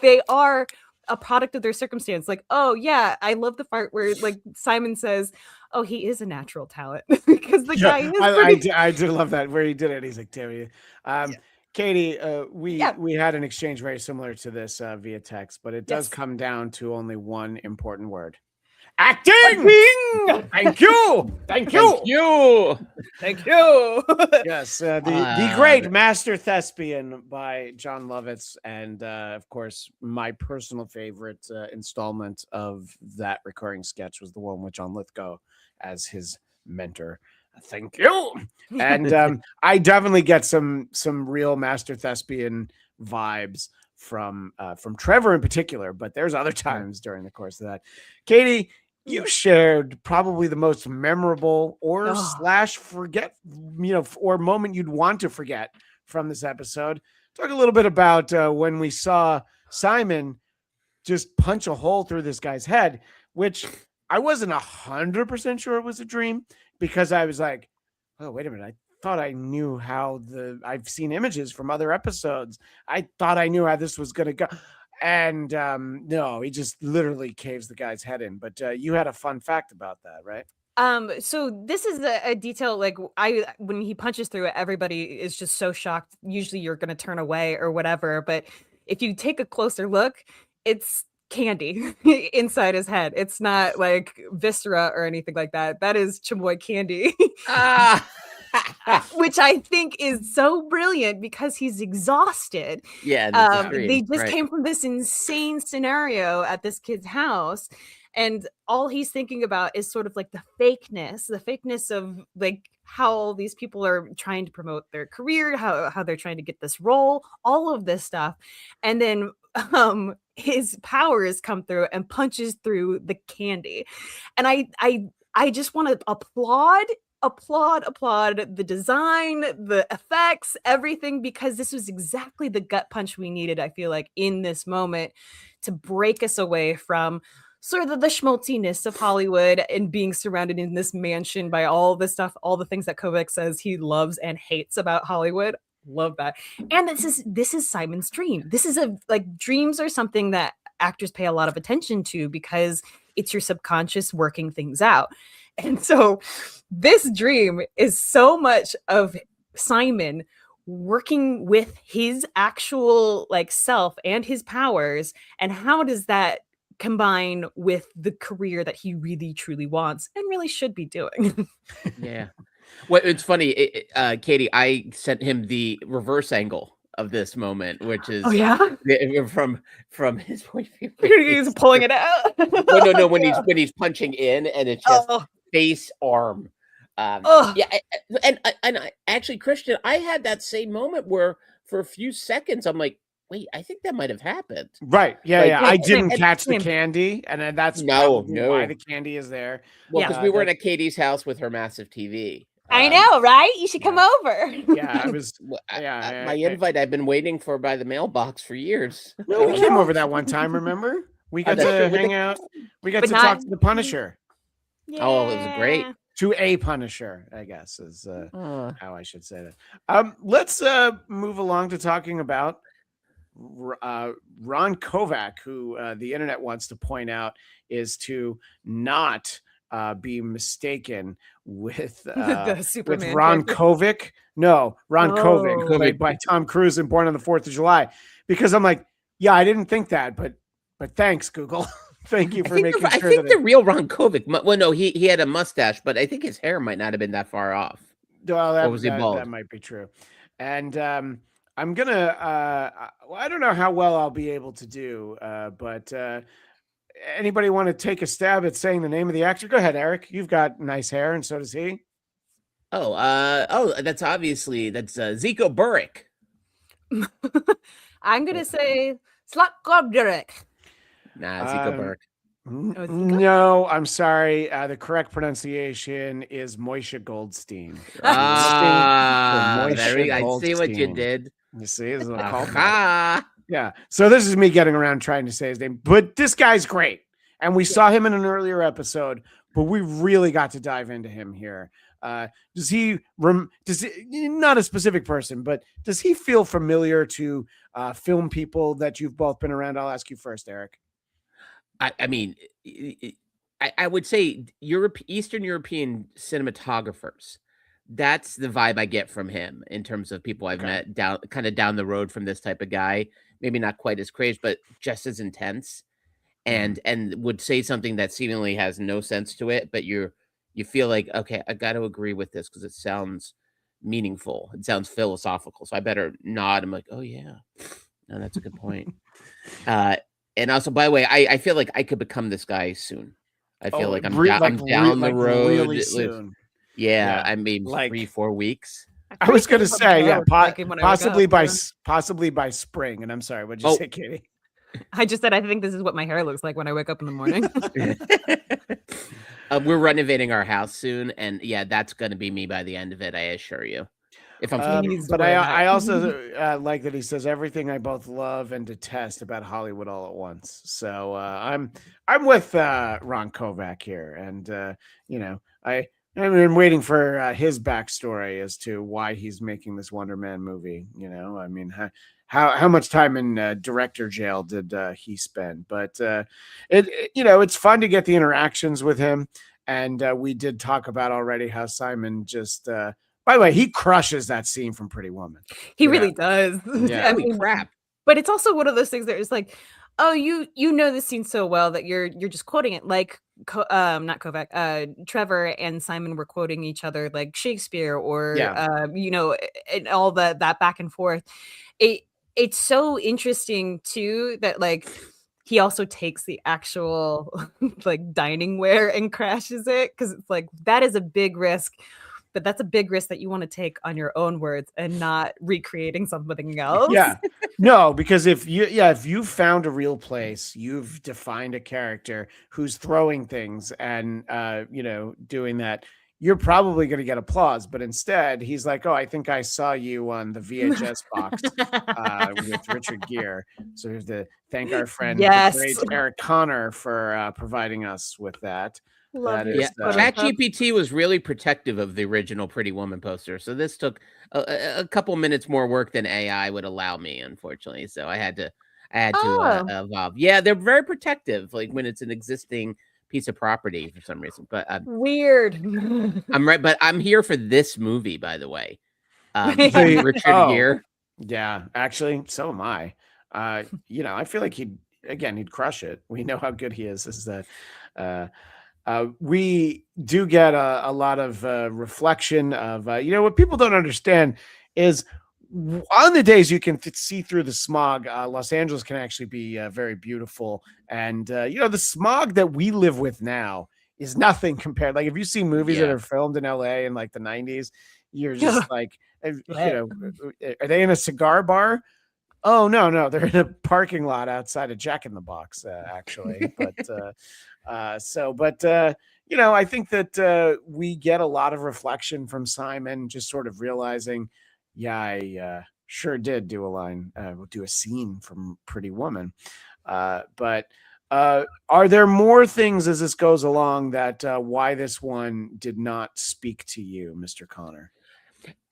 they are a product of their circumstance. Like, oh yeah, I love the part where like Simon says, oh, he is a natural talent because the guy is I did love that where he did it. He's like, damn you. Katie, we had an exchange very similar to this via text, but it does come down to only one important word. Acting! Thank you. Thank you. Thank you. Thank you. Yes, the great Master Thespian by John Lovitz, and of course, my personal favorite installment of that recurring sketch was the one with John Lithgow as his mentor. Thank you. And I definitely get some real Master Thespian vibes from Trevor in particular, but there's other times during the course of that. Katie, you shared probably the most memorable or slash forget, or moment you'd want to forget from this episode. Talk a little bit about when we saw Simon just punch a hole through this guy's head, which I wasn't 100% sure it was a dream because I was like, oh, wait a minute. I thought I knew how I've seen images from other episodes. I thought I knew how this was going to go. And no, he just literally caves the guy's head in. But you had a fun fact about that, right? So this is a detail like when he punches through it, everybody is just so shocked. Usually you're gonna turn away or whatever, but if you take a closer look, it's candy inside his head. It's not like viscera or anything like that. That is chamoy candy. Which I think is so brilliant because he's exhausted. Yeah, they just came from this insane scenario at this kid's house, and all he's thinking about is sort of like the fakeness of like how all these people are trying to promote their career, how they're trying to get this role, all of this stuff, and then his powers come through and punches through the candy, and I just want to applaud the design, the effects, everything, because this was exactly the gut punch we needed, I feel like, in this moment to break us away from sort of the schmaltziness of Hollywood and being surrounded in this mansion by all the stuff, all the things that Kovac says he loves and hates about Hollywood. Love that. And this is Simon's dream. This is dreams are something that actors pay a lot of attention to because it's your subconscious working things out. And so this dream is so much of Simon working with his actual like self and his powers. And how does that combine with the career that he really truly wants and really should be doing? Yeah. Well, it's funny, Katie, I sent him the reverse angle of this moment, which is from his point of view. He's pulling it out. No, when he's punching in and it's just face arm. Yeah, and I actually, Christian, I had that same moment where for a few seconds I'm like, wait, I think that might have happened. Right? Yeah. I didn't catch the candy, and that's no why the candy is there. Well, because we were at Katie's house with her massive TV. I know, right? You should come over. Yeah, I was. My invite I've been waiting for by the mailbox for years. No, we came over that one time. Remember? We got to hang out. We got to talk to the Punisher. Yeah. Oh, it was great. to a Punisher, I guess is Uh, how I should say that. Let's move along to talking about Ron Kovac, who the internet wants to point out is to not be mistaken with The Superman Ron character. Kovic. No, Ron Kovic, Oh. played by Tom Cruise in Born on the 4th of July. Because I'm like, yeah, I didn't think that, but thanks, Google. Thank you for making I sure think that the real Ron Kovic. Well, no, he had a mustache, but I think his hair might not have been that far off. well, Or was he bald? that might be true. And I'm gonna well, I don't know how well I'll be able to do, but anybody want to take a stab at saying the name of the actor? Go ahead, Eric. You've got nice hair, and so does he. That's Zico Burek. I'm gonna say Slatko Derek. Nah, Zico Burek. it's No, I'm sorry. The correct pronunciation is Moishe Goldstein. I Moishe see what you Goldstein. did. You see, this is a call. Aha. Yeah. So this is me getting around trying to say his name, but this guy's great. And we saw him in an earlier episode, but we really got to dive into him here. Does he not a specific person, but does he feel familiar to film people that you've both been around? I'll ask you first, Eric. I mean, I would say Eastern European cinematographers. That's the vibe I get from him in terms of people I've met down the road from this type of guy. Maybe not quite as crazy, but just as intense, and would say something that seemingly has no sense to it, but you feel like, okay, I got to agree with this because it sounds meaningful. It sounds philosophical. So I better nod. I'm like, oh yeah, no, that's a good point. And also, by the way, I feel like I could become this guy soon. I feel like I'm down the road. Really soon. Yeah, I mean, like 3-4 weeks. I was going to say, yeah, possibly by spring. And I'm sorry, what'd you say, Katie? I just said I think this is what my hair looks like when I wake up in the morning. We're renovating our house soon, and yeah, that's going to be me by the end of it. I assure you. If I'm, but I also like that he says everything I both love and detest about Hollywood all at once. So I'm with Ron Kovac here, and you know, I've been waiting for his backstory as to why he's making this Wonder Man movie. You know, I mean, how much time in director jail did he spend? But it's fun to get the interactions with him, and we did talk about already how Simon just. By the way, he crushes that scene from Pretty Woman. He really does. Yeah, I mean, crap. But it's also one of those things that is like, oh, you know this scene so well that you're just quoting it like not Kovac, Trevor and Simon were quoting each other like Shakespeare or and all that back and forth. It's so interesting too that like he also takes the actual like dining ware and crashes it because it's like that is a big risk. But that's a big risk that you want to take on your own words and not recreating something else. Yeah, no, because if you found a real place, you've defined a character who's throwing things and doing that, you're probably going to get applause. But instead, he's like, "Oh, I think I saw you on the VHS box with Richard Gere." So we have to thank our friend, the great Eric Connor, for providing us with that. ChatGPT was really protective of the original Pretty Woman poster, so this took a couple minutes more work than AI would allow me, unfortunately. So I had to evolve. Yeah, they're very protective, like when it's an existing piece of property for some reason. But weird. I'm right, but I'm here for this movie, by the way. Richard Gere. Yeah, actually, so am I. I feel like he'd crush it. We know how good he is. Is that. We do get a lot of reflection of, what people don't understand is on the days you can see through the smog, Los Angeles can actually be very beautiful. And, the smog that we live with now is nothing compared. Like if you see movies that are filmed in LA in like the 90s, you're just like, are they in a cigar bar? Oh, no, they're in a parking lot outside of Jack in the Box, actually. But I think that we get a lot of reflection from Simon, just sort of realizing, I sure did do a scene from Pretty Woman. But Are there more things as this goes along that why this one did not speak to you, Mr. Connor?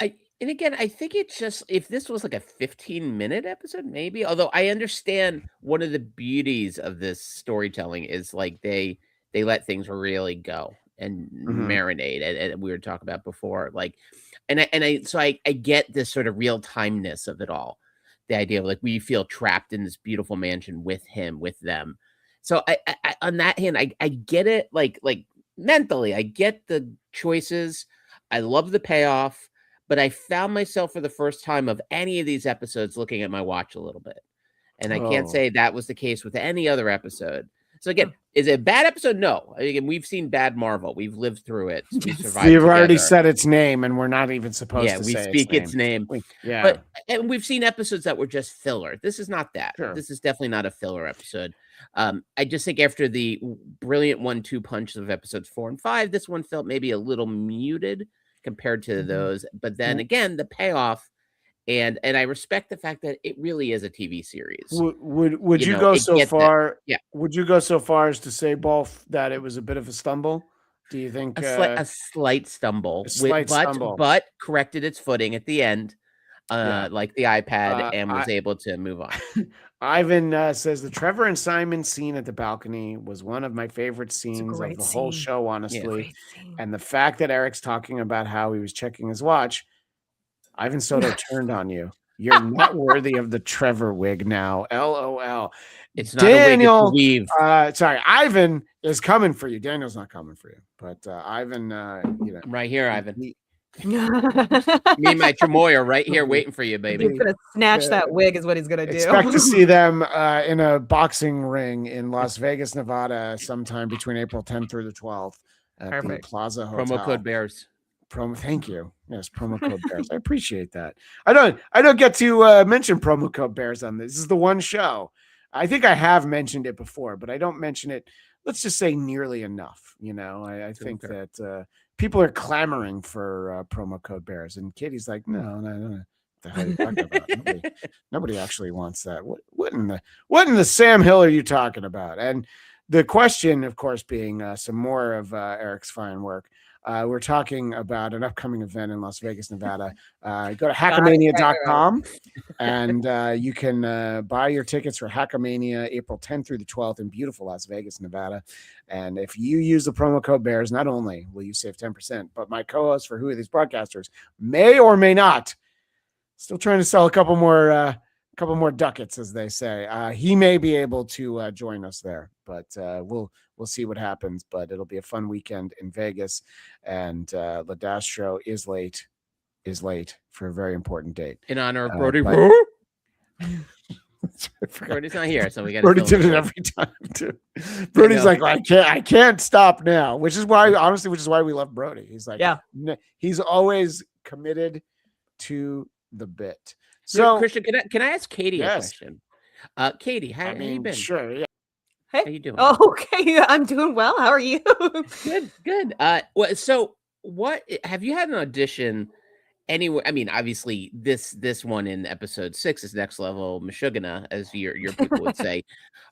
And again, I think it's just if this was like a 15-minute episode, maybe. Although I understand one of the beauties of this storytelling is like they let things really go and marinate, and we were talking about before, like, so I get this sort of real timeness of it all, the idea of like we feel trapped in this beautiful mansion with him, with them. So I on that hand, I get it, like mentally, I get the choices, I love the payoff. But I found myself for the first time of any of these episodes looking at my watch a little bit. And I can't say that was the case with any other episode. So again, is it a bad episode? No. Again, we've seen bad Marvel. We've lived through it. We survived. We've already said its name, and we're not even supposed to say speak its name. And we've seen episodes that were just filler. This is not that. Sure. This is definitely not a filler episode. I just think after the brilliant 1-2 punch of episodes 4 and 5, this one felt maybe a little muted compared to those, but then again, the payoff, and I respect the fact that it really is a TV series. Would you go so far? Yeah. Would you go so far as to say, Bolf, that it was a bit of a stumble? Do you think a slight stumble, but corrected its footing at the end, like the iPad, and was able to move on. Ivan says the Trevor and Simon scene at the balcony was one of my favorite scenes of the whole show, honestly. And the fact that Eric's talking about how he was checking his watch, Ivan Soto turned on you. You're not worthy of the Trevor wig now. LOL. It's not Daniel, a wig, it's a weave. Sorry, Ivan is coming for you. Daniel's not coming for you. But Ivan, I'm right here, Ivan. Me and my Tremoya right here waiting for you, baby. He's gonna snatch that wig is what he's gonna do. Expect to see them in a boxing ring in Las Vegas, Nevada, sometime between April 10th through the 12th at the Plaza Hotel. Promo code Bears. Thank you. Yes, promo code Bears. I appreciate that. I don't get to mention promo code Bears on this. This is the one show. I think I have mentioned it before, but I don't mention it, let's just say, nearly enough. I think that people are clamoring for promo code Bears, and Katie's like, no. The hell are you talking about? Nobody actually wants that. What in the Sam Hill are you talking about? And the question, of course, being some more of Eric's fine work. We're talking about an upcoming event in Las Vegas, Nevada. Go to hackamania.com and you can buy your tickets for Hackamania April 10th through the 12th in beautiful Las Vegas, Nevada. And if you use the promo code Bears, not only will you save 10%, but my co-host for Who Are These Broadcasters may or may not, still trying to sell a couple more ducats, as they say. He may be able to join us there, but we'll see what happens. But it'll be a fun weekend in Vegas, and Ladastro is late for a very important date in honor of Brody. Brody's not here, so we got. Brody did it every time too. Brody's like, I can't stop now, which is why we love Brody. He's like, he's always committed to the bit. So, Christian, can I ask Katie a question? Katie, how you been? Sure, yeah. Hey, how you doing? Okay, I'm doing well. How are you? Good. So what have you had an audition anywhere? I mean, obviously this one in episode 6 is next level Meshuggah, as your people would say.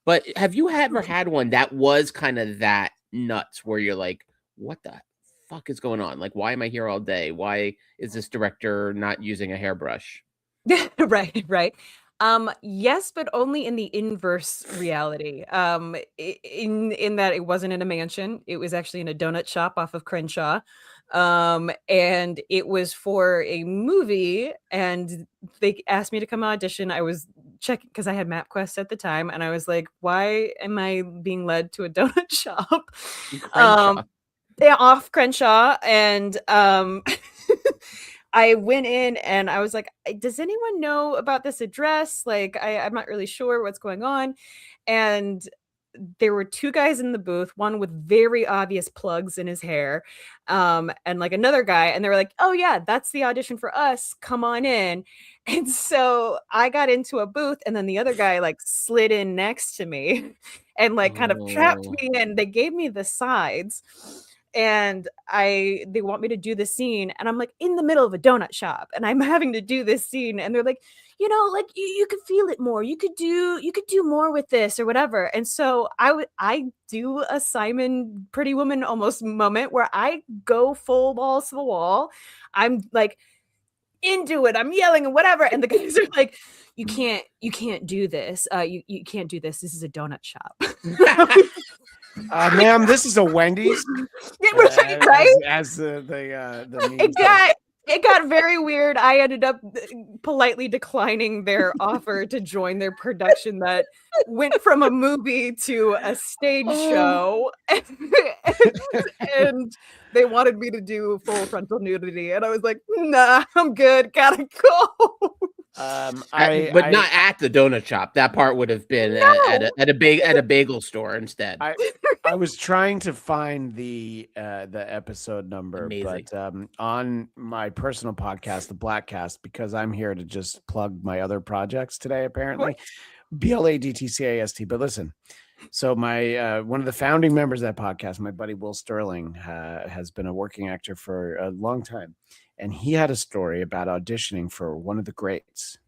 But have you ever had one that was kind of that nuts where you're like, what the fuck is going on? Like, why am I here all day? Why is this director not using a hairbrush? Right. Yes, but only in the inverse reality. In that it wasn't in a mansion. It was actually in a donut shop off of Crenshaw. And it was for a movie, and they asked me to come audition. I was checking because I had MapQuest at the time, and I was like, why am I being led to a donut shop? Off Crenshaw. And I went in and I was like, does anyone know about this address? Like, I'm not really sure what's going on. And there were 2 guys in the booth, one with very obvious plugs in his hair, and like another guy. And they were like, oh yeah, that's the audition for us. Come on in. And so I got into a booth, and then the other guy like slid in next to me and like kind of trapped me, and they gave me the sides. and they want me to do this scene, and I'm like in the middle of a donut shop, and I'm having to do this scene, and they're like, like you could feel it more. You could do more with this or whatever. And so I do a Simon Pretty Woman almost moment where I go full balls to the wall. I'm like into it. I'm yelling and whatever. And the guys are like, you can't do this. You can't do this. This is a donut shop. Ma'am, this is a Wendy's. Yeah, right? As the it got very weird. I ended up politely declining their offer to join their production that went from a movie to a stage show. And they wanted me to do full frontal nudity. And I was like, nah, I'm good. Gotta go. But not at the donut shop. That part would have been at a bagel store instead. I was trying to find the episode number. Amazing. But on my personal podcast, the Blackcast, because I'm here to just plug my other projects today, apparently, BLADTCAST. But listen, so my one of the founding members of that podcast, my buddy Will Sterling, has been a working actor for a long time. And he had a story about auditioning for one of the greats,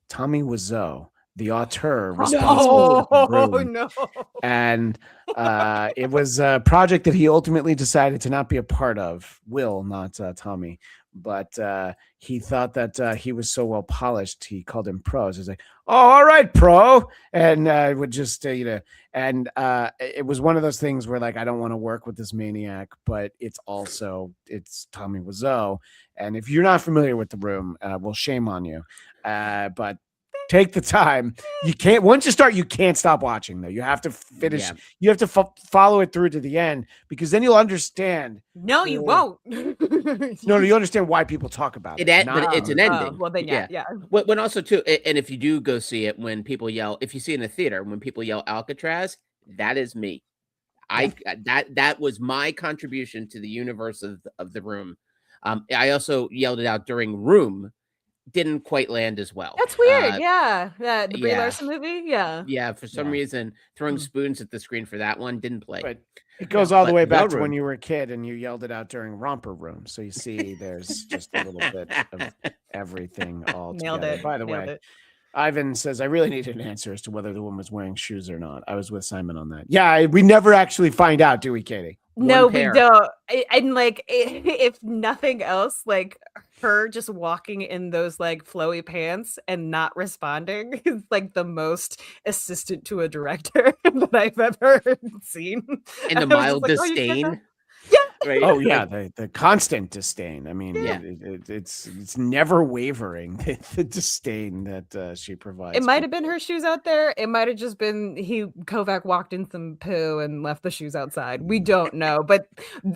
Tommy Wiseau, the auteur responsible for Room. No. And it was a project that he ultimately decided to not be a part of. Will, not Tommy. But he thought that he was so well polished, he called him Pro. So he's like, "Oh, all right, Pro," and would just and it was one of those things where like I don't want to work with this maniac, but it's Tommy Wiseau, and if you're not familiar with The Room, well, shame on you, but take the time. You can't, once you start, you can't stop watching though. You have to finish. Yeah. You have to follow it through to the end, because then you'll understand. No, you won't. No, you understand why people talk about it. But it's an ending. Well, then, yeah. When also too, and if you do go see it, when people yell, if you see it in the theater, when people yell Alcatraz, that is me. That was my contribution to the universe of The Room. I also yelled it out during Room. Didn't quite land as well. That's weird. The Brie Larson movie. Yeah. For some reason, throwing spoons at the screen for that one didn't play. But it goes all the way back to when you were a kid and you yelled it out during Romper Room. So you see, there's just a little bit of everything all Nailed together. it. By the way, Ivan says, I really need an answer as to whether the woman was wearing shoes or not. I was with Simon on that. Yeah, we never actually find out, do we, Katie? No, we don't. And like, if nothing else, like her just walking in those like flowy pants and not responding is like the most assistant to a director that I've ever seen. And the mild disdain. Right. Oh yeah, the constant disdain. I mean, it's never wavering. The disdain that she provides. It might have been her shoes out there. It might have just been Kovac walked in some poo and left the shoes outside. We don't know, but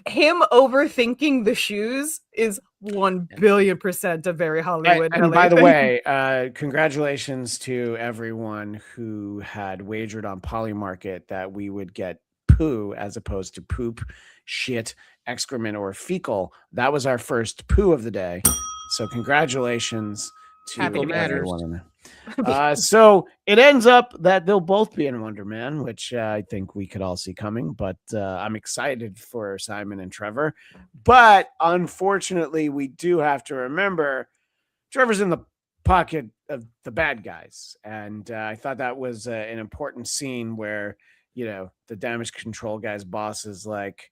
him overthinking the shoes is 1,000,000,000% a very Hollywood. And by the way, congratulations to everyone who had wagered on Polymarket that we would get poo as opposed to poop, shit, excrement, or fecal. That was our first poo of the day. So congratulations to everyone. So it ends up that they'll both be in Wonder Man, which I think we could all see coming. But I'm excited for Simon and Trevor. But unfortunately, we do have to remember Trevor's in the pocket of the bad guys. And I thought that was an important scene where, the damage control guy's boss is like,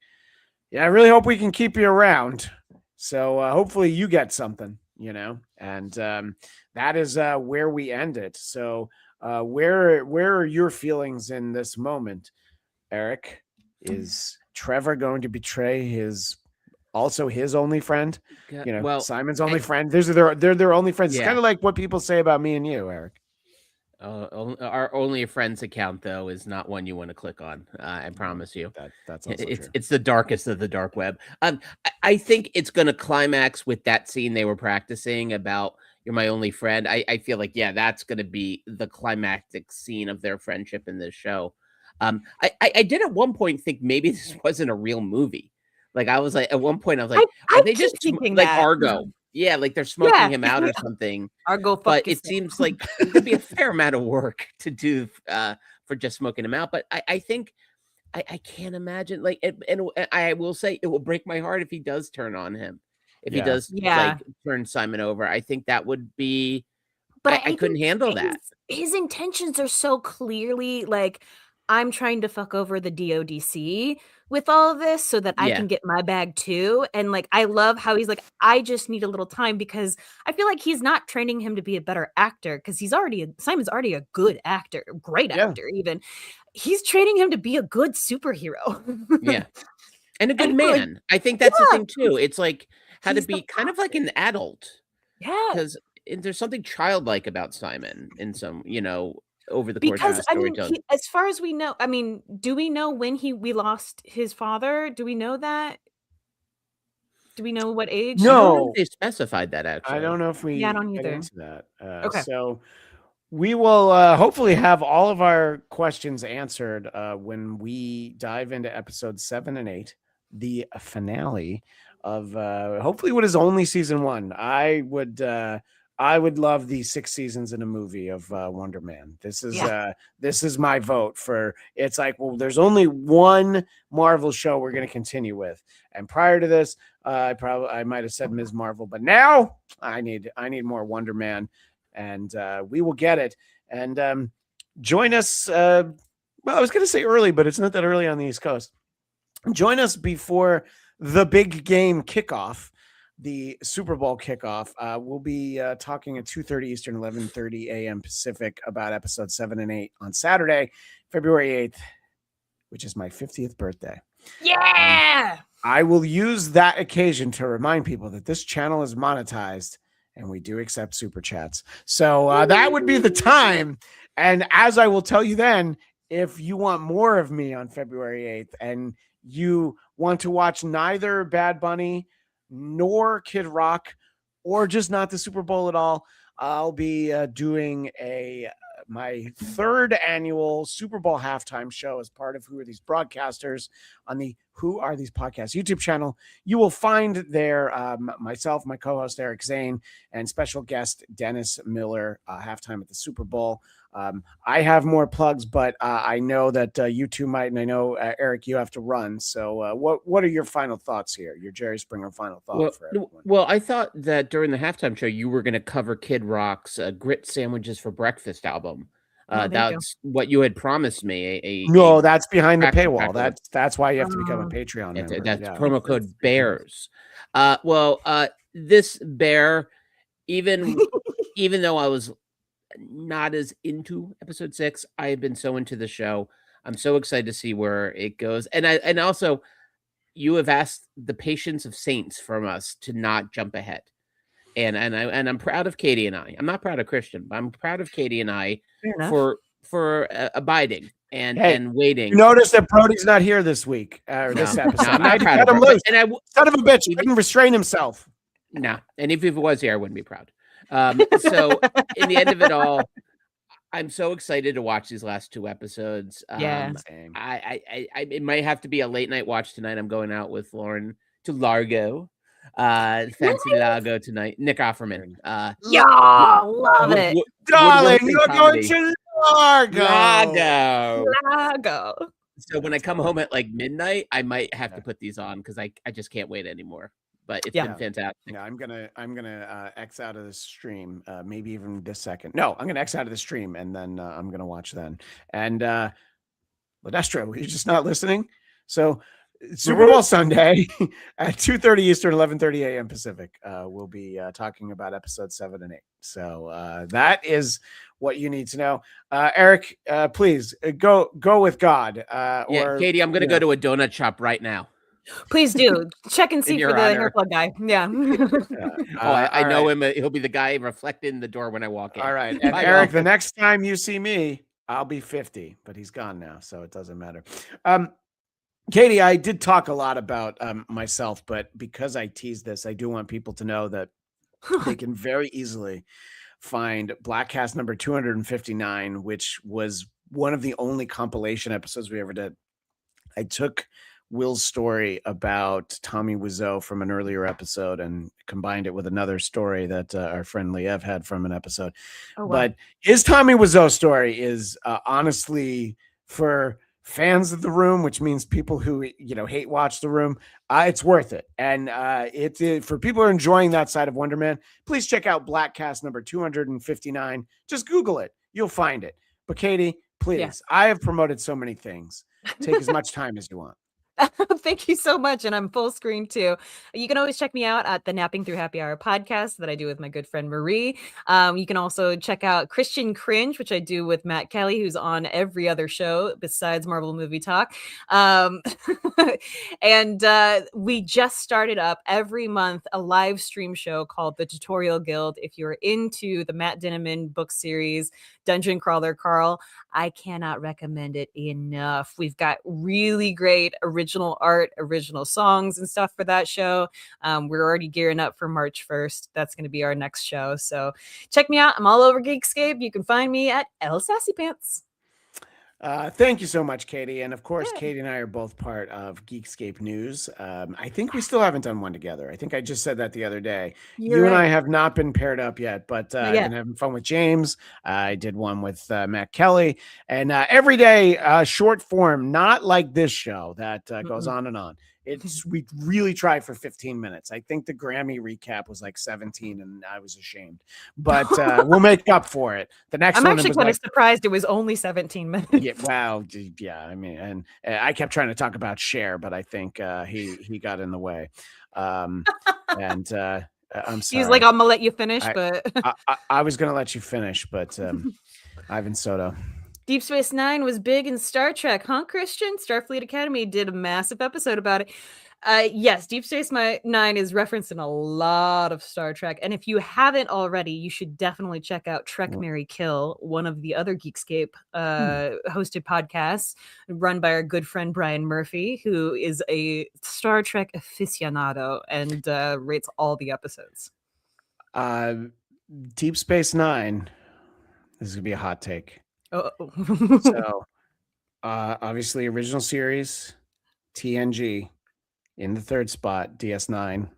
I really hope we can keep you around. So hopefully you get something, and that is where we end it. So where are your feelings in this moment, Eric? Is Trevor going to betray his only friend? Simon's only friend. They're their only friends. It's kind of like what people say about me and you, Eric. Our only friends account, though, is not one you want to click on. I promise you. That's also true. It's the darkest of the dark web. I think it's going to climax with that scene they were practicing about "You're my only friend." I feel like that's going to be the climactic scene of their friendship in this show. I did at one point think maybe this wasn't a real movie. Like I was like at one point I was like, are they just like that. Argo? Yeah, like they're smoking him out or something. Argo, but it seems like it could be a fair amount of work to do for just smoking him out. But I think I can't imagine like and I will say it will break my heart if he does turn on him. If he Yeah. does Yeah. like turn Simon over, I think that would be But I couldn't think handle that. His intentions are so clearly like, I'm trying to fuck over the DODC with all of this so that I Yeah. can get my bag too. And like, I love how he's like, I just need a little time because I feel like he's not training him to be a better actor because Simon's already a good actor, great Yeah. actor even. He's training him to be a good superhero. Yeah. And a good And, like, man. I think that's the yeah. thing too. It's like how to He's the be kind of like an adult. Yeah. Because there's something childlike about Simon in some, over the course of Because the I mean, storytelling. as far as we know, I mean, do we know when we lost his father? Do we know that? Do we know what age? I don't know No, if they specified that actually. I don't know if we Yeah, I don't get either. into that. Okay. So we will hopefully have all of our questions answered when we dive into episode 7 and 8, the finale of hopefully what is only season 1. I would love the 6 seasons in a movie of Wonder Man. This is my vote for. It's like, well, there's only one Marvel show we're going to continue with, and prior to this, I might have said Ms. Marvel, but now I need more Wonder Man, and we will get it. And join us. Well, I was going to say early, but it's not that early on the East Coast. Join us before the big game kickoff, the Super Bowl kickoff. We'll be talking at 2:30 Eastern, 11:30 a.m. Pacific about episode 7 and 8 on Saturday, February 8th, which is my 50th birthday. Yeah. I will use that occasion to remind people that this channel is monetized and we do accept super chats. So that would be the time. And as I will tell you then, if you want more of me on February 8th and you want to watch neither Bad Bunny nor Kid Rock or just not the Super Bowl at all, I'll be doing my 3rd annual Super Bowl halftime show as part of Who Are These Broadcasters on the Who Are These Podcasts YouTube channel. You will find there myself, my co-host Eric Zane, and special guest Dennis Miller, halftime at the Super Bowl. I have more plugs, but I know that you two might, and I know Eric, you have to run. So what are your final thoughts here? Your Jerry Springer final thought for everyone. Well, I thought that during the halftime show you were going to cover Kid Rock's "Grit Sandwiches for Breakfast" album. That's what you had promised me. No, that's behind the track paywall. record. That's why you have to become a Patreon member. That's promo code BEARS. This bear, even though I was not as into episode 6, I have been so into the show. I'm so excited to see where it goes. And also you have asked the patience of saints from us to not jump ahead. And I'm proud of Katie and I. I'm not proud of Christian, but I'm proud of Katie and I for abiding and waiting. You notice that Brody's not here this week or this episode. I'm not proud cut of him her, loose. and Son of a bitch, he couldn't restrain himself. No, and if it was here, I wouldn't be proud. So in the end of it all, I'm so excited to watch these last 2 episodes. Same. It might have to be a late night watch tonight. I'm going out with Lauren to Largo, fancy Largo tonight. Nick Offerman. Love it. Darling, you're going to Largo. Largo. So when I come home at like midnight, I might have to put these on because I just can't wait anymore. But it's been fantastic. Yeah, I'm gonna X out of the stream, maybe even this second. No, I'm gonna X out of the stream, and then I'm gonna watch then. And Ledestro, you're just not listening. So Super Bowl Sunday at 2:30 Eastern, 11:30 a.m. Pacific. We'll be talking about episode 7 and 8. So that is what you need to know. Eric, please go with God. Or Katie, I'm gonna go to a donut shop right now. Please do check and see your for the honor. hair plug guy. Yeah. I know him. He'll be the guy reflected in the door when I walk in. All right. And Bye, Eric, y'all. the next time you see me, I'll be 50, but he's gone now, so it doesn't matter. Katie, I did talk a lot about myself, but because I teased this, I do want people to know that they can very easily find Blackcast number 259, which was one of the only compilation episodes we ever did. I took Will's story about Tommy Wiseau from an earlier episode and combined it with another story that our friend Liev had from an episode. Oh, wow. But his Tommy Wiseau story is honestly, for fans of the room, which means people who hate watch the room, it's worth it. And for people who are enjoying that side of Wonder Man, please check out Blackcast number 259. Just Google it, you'll find it. But Katie, please, I have promoted so many things. Take as much time as you want. Thank you so much. And I'm full screen too. You can always check me out at the Napping Through Happy Hour podcast that I do with my good friend Marie. You can also check out Christian Cringe, which I do with Matt Kelly, who's on every other show besides Marvel Movie Talk. And we just started up every month a live stream show called The Tutorial Guild. If you're into the Matt Dinniman book series, Dungeon Crawler Carl, I cannot recommend it enough. We've got really great original art, original songs and stuff for that show. We're already gearing up for March 1st. That's going to be our next show. So check me out. I'm all over Geekscape. You can find me at L Sassy Pants. Thank you so much, Katie. And of course, Katie and I are both part of Geekscape News. I think we still haven't done one together. I think I just said that the other day. You and I have not been paired up yet, but I've been having fun with James. I did one with Matt Kelly, and every day, short form, not like this show that goes on and on. We really try for 15 minutes. I think the Grammy recap was like 17 and I was ashamed, but we'll make up for it. The next I'm one actually was kind of surprised it was only 17 minutes. Yeah, wow. Yeah, I mean, and I kept trying to talk about Cher, but I think he got in the way. And I'm sorry. He's like, I'm gonna let you finish, but I was gonna let you finish, but Ivan Soto. Deep Space Nine was big in Star Trek, huh, Christian? Starfleet Academy did a massive episode about it. Yes, Deep Space Nine is referenced in a lot of Star Trek. And if you haven't already, you should definitely check out Trek, Marry, Kill, one of the other Geekscape hosted podcasts run by our good friend Brian Murphy, who is a Star Trek aficionado and rates all the episodes. Deep Space Nine. This is going to be a hot take. So, obviously, original series, TNG, in the third spot, DS9,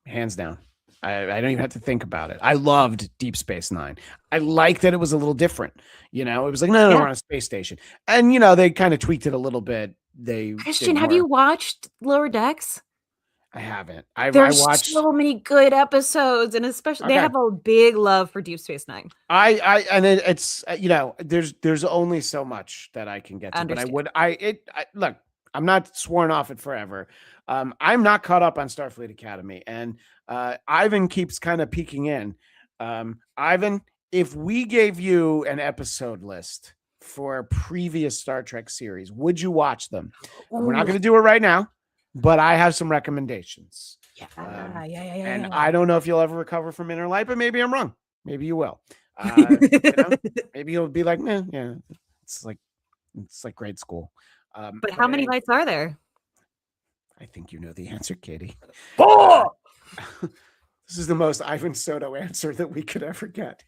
hands down. I don't even have to think about it. I loved Deep Space Nine. I liked that it was a little different. It was like, no, we're on a space station. And, they kind of tweaked it a little bit. Christian, have you watched Lower Decks? I haven't. There's so many good episodes, and especially they have a big love for Deep Space Nine. It's there's only so much that I can get to, but look, I'm not sworn off it forever. I'm not caught up on Starfleet Academy, and Ivan keeps kind of peeking in. Ivan, if we gave you an episode list for a previous Star Trek series, would you watch them? We're not going to do it right now, but I have some recommendations. And I don't know if you'll ever recover from Inner Light, but maybe I'm wrong. Maybe you will. Maybe you'll be like, yeah, it's like grade school. But how many lights are there? I think you know the answer, Katie. 4! This is the most Ivan Soto answer that we could ever get.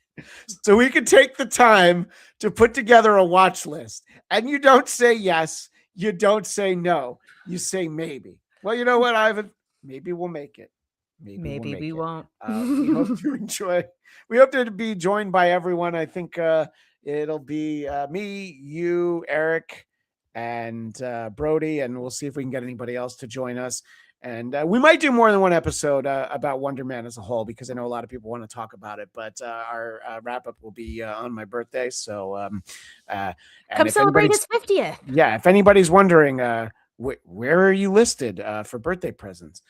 So we could take the time to put together a watch list, and you don't say yes, you don't say no. You say maybe. Well, you know what, Ivan? Maybe we'll make it. Maybe we won't. We hope you enjoy. We hope to be joined by everyone. I think it'll be me, you, Eric, and Brody, and we'll see if we can get anybody else to join us. And we might do more than one episode about Wonder Man as a whole, because I know a lot of people want to talk about it. But our wrap up will be on my birthday. So come celebrate his 50th. Yeah. If anybody's wondering, where are you listed for birthday presents?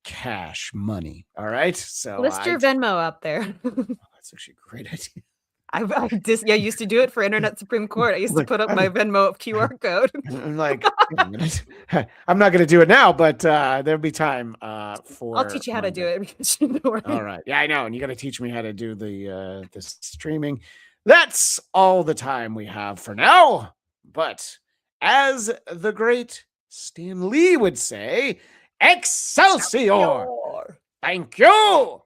Cash money. All right. So list your Venmo up there. That's actually a great idea. I used to do it for Internet Supreme Court. I used to put up my Venmo QR code. I'm like, I'm not going to do it now, but there'll be time for. I'll teach you how to do it. Because you know all right. Yeah, I know. And you got to teach me how to do the streaming. That's all the time we have for now. But as the great Stan Lee would say, Excelsior! Thank you.